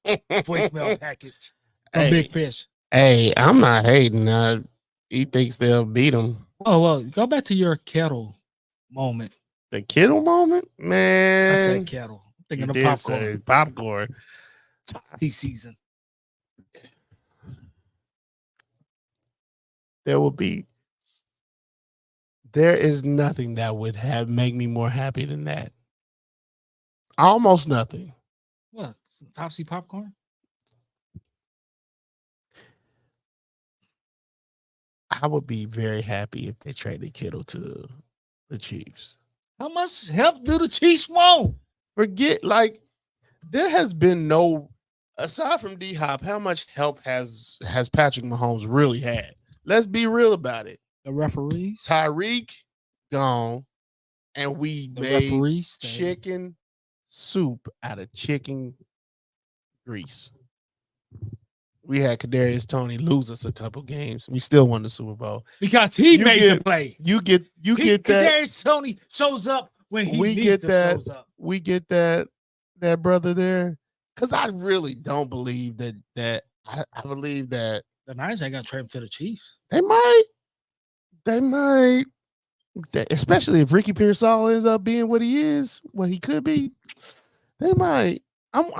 voicemail package from Big Fish. Hey, I'm not hating. He thinks they'll beat him. Oh, well, go back to your kettle moment. The Kittle moment? Man. I said kettle. I'm thinking of popcorn. Popcorn. Toffee season. There is nothing that would make me more happy than that. Almost nothing. What? Some Topsy popcorn? I would be very happy if they traded Kittle to the Chiefs. How much help do the Chiefs want? Forget, there has been no, aside from D-Hop, how much help has Patrick Mahomes really had? Let's be real about it. The referees? Tyreek gone, and we made chicken soup out of chicken grease. We had Kadarius Toney lose us a couple games. We still won the Super Bowl because he made the play. You get that. Kadarius Toney shows up when he needs to shows up. We get that brother there, because I really don't believe that. I believe that the Niners ain't gonna trade him to the Chiefs. They might. Especially if Ricky Pearsall ends up being what he could be. They might. I'm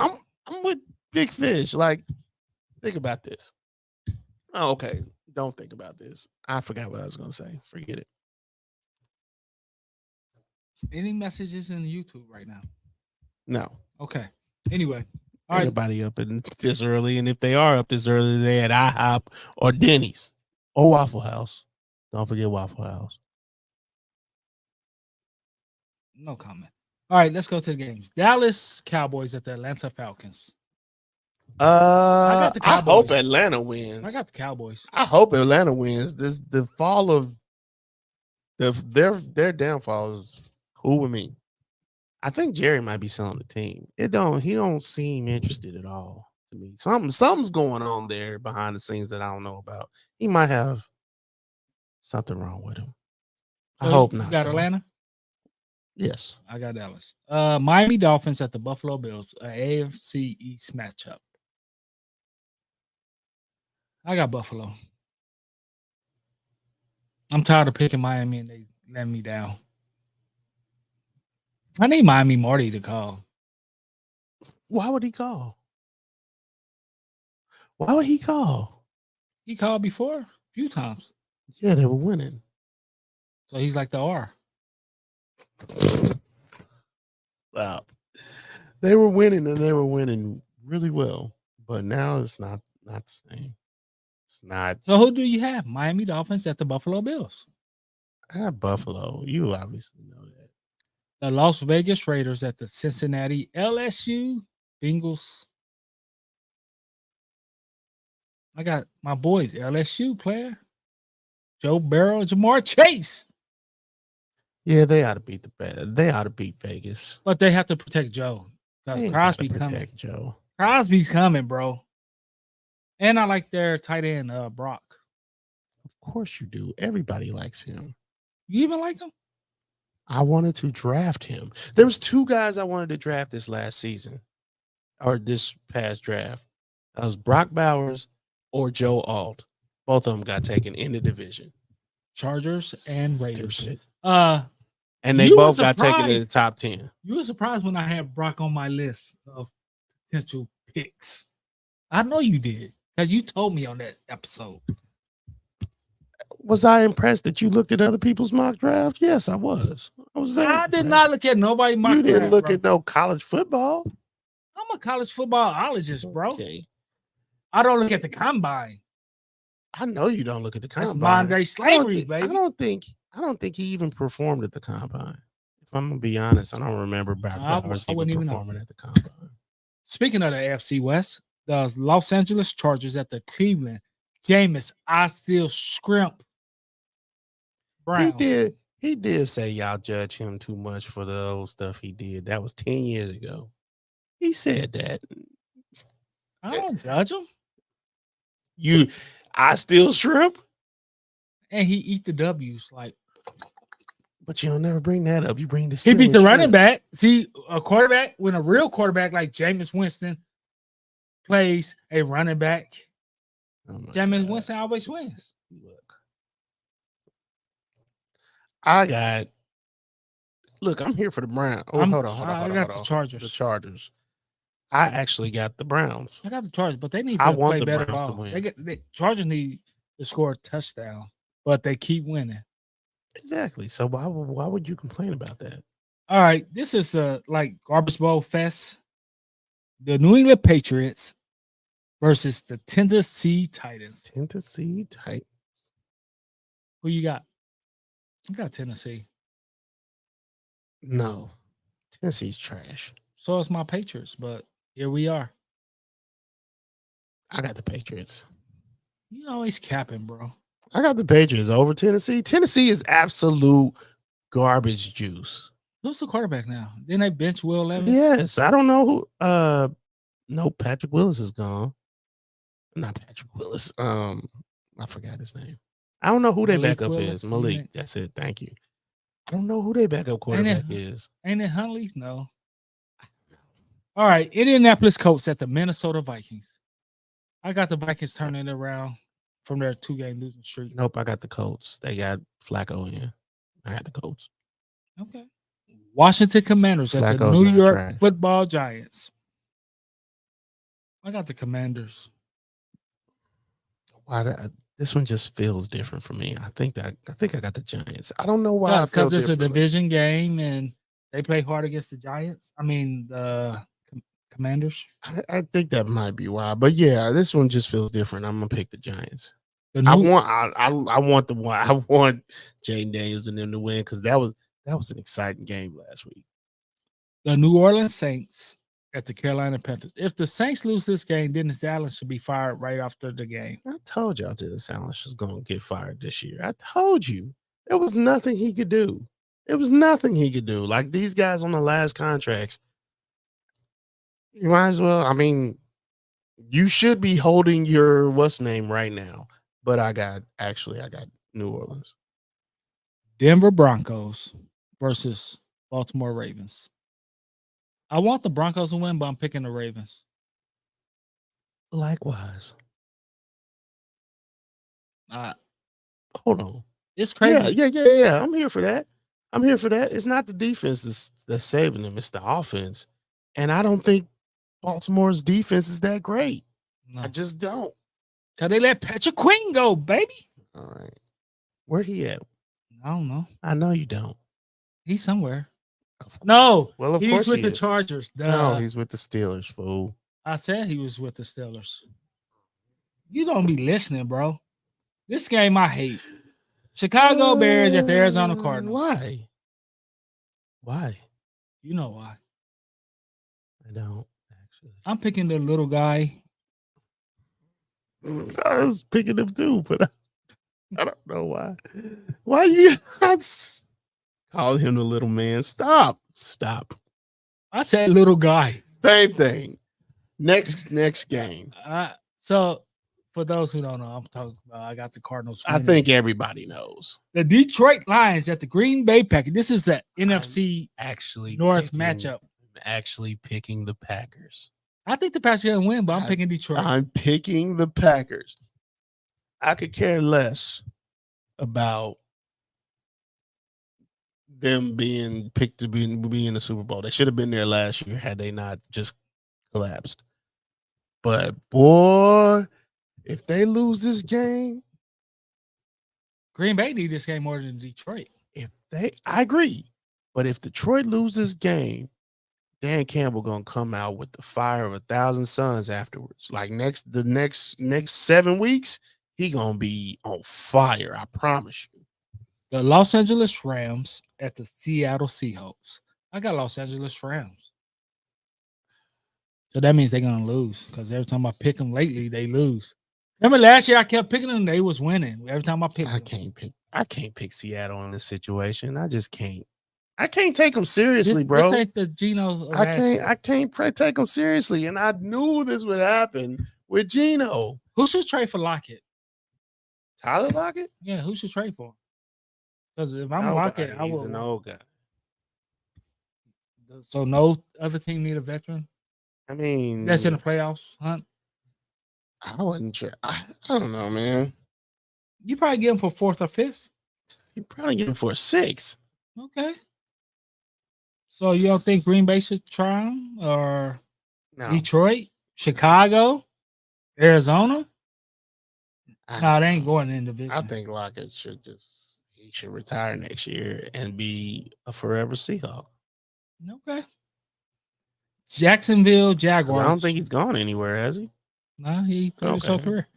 with Big Fish. Think about this. Oh, okay. Don't think about this. I forgot what I was going to say. Forget it. Any messages in YouTube right now? No. Okay. Anyway. All Everybody up this early. And if they are up this early, they at IHOP or Denny's or Waffle House. Don't forget Waffle House. No comment. All right, let's go to the games. Dallas Cowboys at the Atlanta Falcons. I got the Cowboys. I hope Atlanta wins. I got the Cowboys. I hope Atlanta wins. The fall of their downfall is cool with me. I think Jerry might be selling the team. He don't seem interested at all to me. Something's going on there behind the scenes that I don't know about. He might have something wrong with him. So I hope not. You got Atlanta? Yes. I got Dallas. Miami Dolphins at the Buffalo Bills, an AFC East matchup. I got Buffalo. I'm tired of picking Miami and they let me down. I need Miami Marty to call. Why would he call? Why would he call? He called before a few times. Yeah, they were winning. So he's like the R. Stop. They were winning and they were winning really well. But now it's not the same. It's not. So who do you have? Miami Dolphins at the Buffalo Bills. I have Buffalo. You obviously know that. The Las Vegas Raiders at the Cincinnati LSU Bengals. I got my boys, LSU player. Joe Burrow, Jamar Chase. Yeah, they ought to beat they ought to beat Vegas. But they have to protect Joe. Because Crosby coming. Joe. Crosby's coming, bro. And I like their tight end, Brock. Of course you do. Everybody likes him. You even like him? I wanted to draft him. There was two guys I wanted to draft this last season. Or this past draft. That was Brock Bowers or Joe Alt. Both of them got taken in the division. Chargers and Raiders. And they both got taken in the top 10. You were surprised when I had Brock on my list of potential picks. I know you did, because you told me on that episode. Was I impressed that you looked at other people's mock draft? Yes, I was. I was very I did impressed. not look at nobody mock You didn't draft, look bro. at no college football. I'm a college footballologist, bro. Okay. I don't look at the combine. I know you don't look at the That's combine. modern day slavery, baby. I don't think he even performed at the combine. If I'm gonna be honest, I don't remember Bowers even performing at the combine. Speaking of the AFC West, the Los Angeles Chargers at the Cleveland Jameis, I still scrimp Browns. He did say y'all judge him too much for the old stuff he did. That was 10 years ago. He said that. I don't judge him. I still shrimp? And he eat the W's like. But you don't never bring that up. You bring the He beat the running back. See, a quarterback, when a real quarterback like Jameis Winston plays a running back, Jameis Winston always wins. Look, I'm here for the Browns. Oh, hold on. I got the Chargers. The Chargers. I actually got the Browns. I got the Chargers, but they need to play better ball. The Chargers need to score a touchdown, but they keep winning. Exactly. So why would you complain about that? All right, this is like garbage bowl fest. The New England Patriots versus the Tennessee Titans. Tennessee Titans. Who you got? I got Tennessee. No, Tennessee's trash. So is my Patriots, but here we are. I got the Patriots. You always capping, bro. I got the Patriots over Tennessee. Tennessee is absolute garbage juice. Who's the quarterback now? Didn't they bench Will Levis? Yes, I don't know who. No, Patrick Willis is gone. Not Patrick Willis. I forgot his name. I don't know who their backup is. Malik. That's it. Thank you. I don't know who their backup quarterback is. Ain't it Huntley? No. All right. Indianapolis Colts at the Minnesota Vikings. I got the Vikings turning it around from their 2-game losing streak. Nope, I got the Colts. They got Flacco in. I got the Colts. Okay. Washington Commanders at the New York Football Giants. I got the Commanders. Why? This one just feels different for me. I think I got the Giants. I don't know why. Because it's a division game and they play hard against the Giants. I mean the Commanders. I think that might be why. But yeah, this one just feels different. I'm gonna pick the Giants. I want Jaden Daniels and them to win because that was an exciting game last week. The New Orleans Saints at the Carolina Panthers. If the Saints lose this game, Dennis Allen should be fired right after the game. I told y'all Dennis Allen was going to get fired this year. I told you. There was nothing he could do. Like these guys on the last contracts, you might as well. I mean, you should be holding your what's name right now. But I got New Orleans. Denver Broncos versus Baltimore Ravens. I want the Broncos to win, but I'm picking the Ravens. Likewise. Hold on. It's crazy. Yeah. I'm here for that. It's not the defense that's saving them. It's the offense. And I don't think Baltimore's defense is that great. No. I just don't. Because they let Patrick Queen go, baby. All right. Where he at? I don't know. I know you don't. He's somewhere. No. Well, of he's course with the Chargers. No, he's with the Steelers, fool. I said he was with the Steelers. You don't be listening, bro. This game I hate. Chicago Bears at the Arizona Cardinals. Why? You know why. I don't, actually. I'm picking the little guy. I was picking him too, but I don't know why. Why you call him the little man? Stop. I said little guy. Same thing. Next game. So for those who don't know, I'm talking about I got the Cardinals. I think everybody knows. The Detroit Lions at the Green Bay Packers. This is an NFC North matchup. I'm actually picking the Packers. I think the Packers are going to win, but I'm picking Detroit. I'm picking the Packers. I could care less about them being picked to be in the Super Bowl. They should have been there last year had they not just collapsed. But boy, if they lose this game, Green Bay need this game more than Detroit. I agree. But if Detroit loses game, Dan Campbell gonna come out with the fire of 1,000 suns afterwards. Like the next 7 weeks, he gonna be on fire. I promise you. The Los Angeles Rams at the Seattle Seahawks. I got Los Angeles Rams. So that means they're gonna lose because every time I pick them lately, they lose. Remember last year I kept picking them, they was winning every time I picked them. I can't pick Seattle in this situation. I just can't. I can't take them seriously, bro. This ain't the Geno. I can't take them seriously, and I knew this would happen with Geno. Who should trade for Lockett? Tyler Lockett? Yeah, who should trade for? Because if I'm Lockett, I will. An old guy. So no other team need a veteran. I mean, that's in the playoffs, Hunt. I wasn't sure. I don't know, man. You probably get him for 4th or 5th. You probably get him for 6th. Okay. So you don't think Green Bay should try him, or Detroit, Chicago, Arizona? No, they ain't going in the division. I think Lockett should retire next year and be a forever Seahawk. Okay. Jacksonville Jaguars. I don't think he's gone anywhere, has he? No, he played his whole career.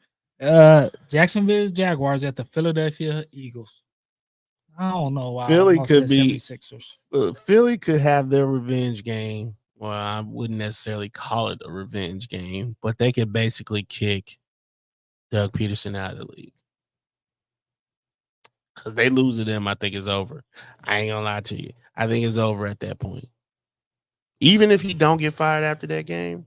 Jacksonville Jaguars at the Philadelphia Eagles. I don't know why. Philly could be 76ers. Philly could have their revenge game. Well, I wouldn't necessarily call it a revenge game, but they could basically kick Doug Peterson out of the league. Because they lose to them, I think it's over. I ain't gonna lie to you. I think it's over at that point. Even if he don't get fired after that game,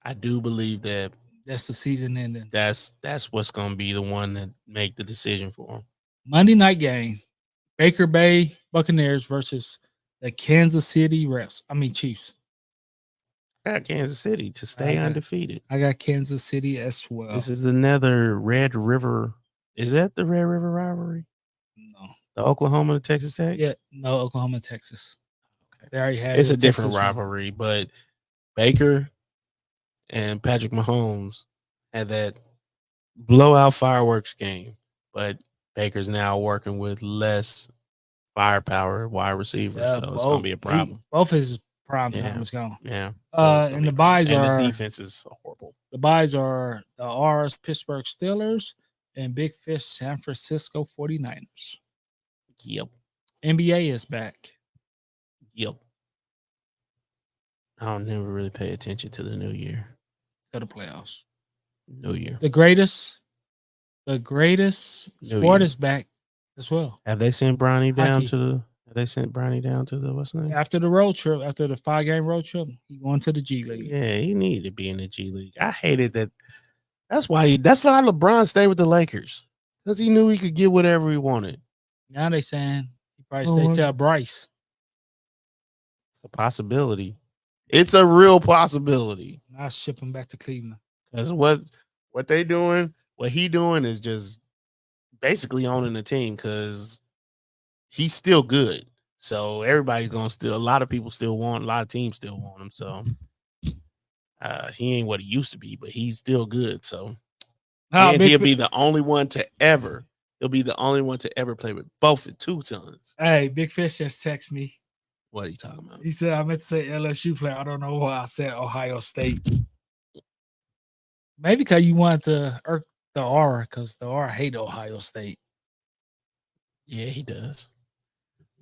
I do believe that that's the season ending. That's what's gonna be the one that make the decision for him. Monday night game. Baker Bay Buccaneers versus the Kansas City Chiefs. I got Kansas City to stay undefeated. I got Kansas City as well. This is another Red River. Is that the Red River rivalry? No. The Oklahoma and Texas Tech? Yeah, no, Oklahoma and Texas. Okay. They already had it's a different rivalry, but Baker and Patrick Mahomes had that blowout fireworks game, but Baker's now working with less firepower wide receivers, so it's going to be a problem. Both his prime time is gone. Yeah. And the buys are the defense is horrible. The buys are the R's Pittsburgh Steelers and Big Fish San Francisco 49ers. Yep. NBA is back. Yep. I don't never really pay attention to the new year. To the playoffs. New year. The greatest sport is back as well. Have they sent Bronny down to the what's the name? After the road trip, after the 5-game road trip, he going to the G League. Yeah, he needed to be in the G League. I hated that. That's why LeBron stayed with the Lakers. Because he knew he could get whatever he wanted. Now they saying he probably stay till Bryce. It's a possibility. It's a real possibility. I'll ship him back to Cleveland. Because what they doing, what he doing is just basically owning the team because he's still good. So everybody's gonna a lot of people still want, a lot of teams still want him. So he ain't what he used to be, but he's still good. So and he'll be the only one to ever. He'll be the only one to ever play with both at 2 sons. Hey, Big Fish just text me. What are you talking about? He said I meant to say LSU player. I don't know why I said Ohio State. Maybe because you wanted to irk the R, because the R hate Ohio State. Yeah, he does.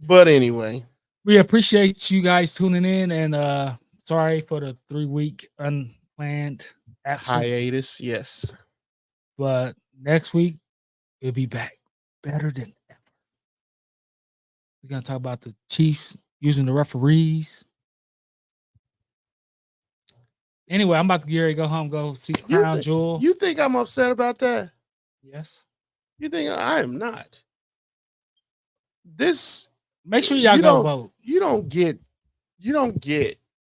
But anyway, we appreciate you guys tuning in, and sorry for the 3-week unplanned absence. Hiatus, yes. But next week we'll be back better than ever. We're gonna talk about the Chiefs using the referees. Anyway, I'm about to get ready to go home, go see Crown Jewel. You think I'm upset about that? Yes. You think I am not? This make sure y'all go vote. You don't get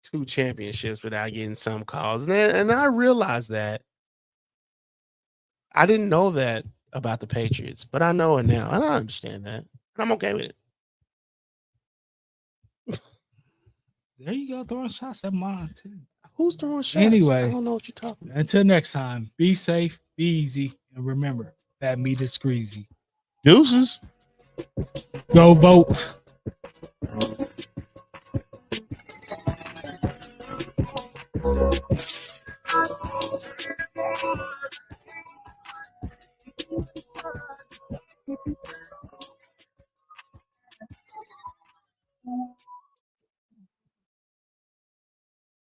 2 championships without getting some calls. And I realized that. I didn't know that about the Patriots, but I know it now. And I understand that. And I'm okay with it. There you go, throwing shots at mine too. Who's throwing shots? Anyway, I don't know what you're talking about. Until next time, be safe, be easy, and remember, fat meat is greasy. Deuces. Go vote.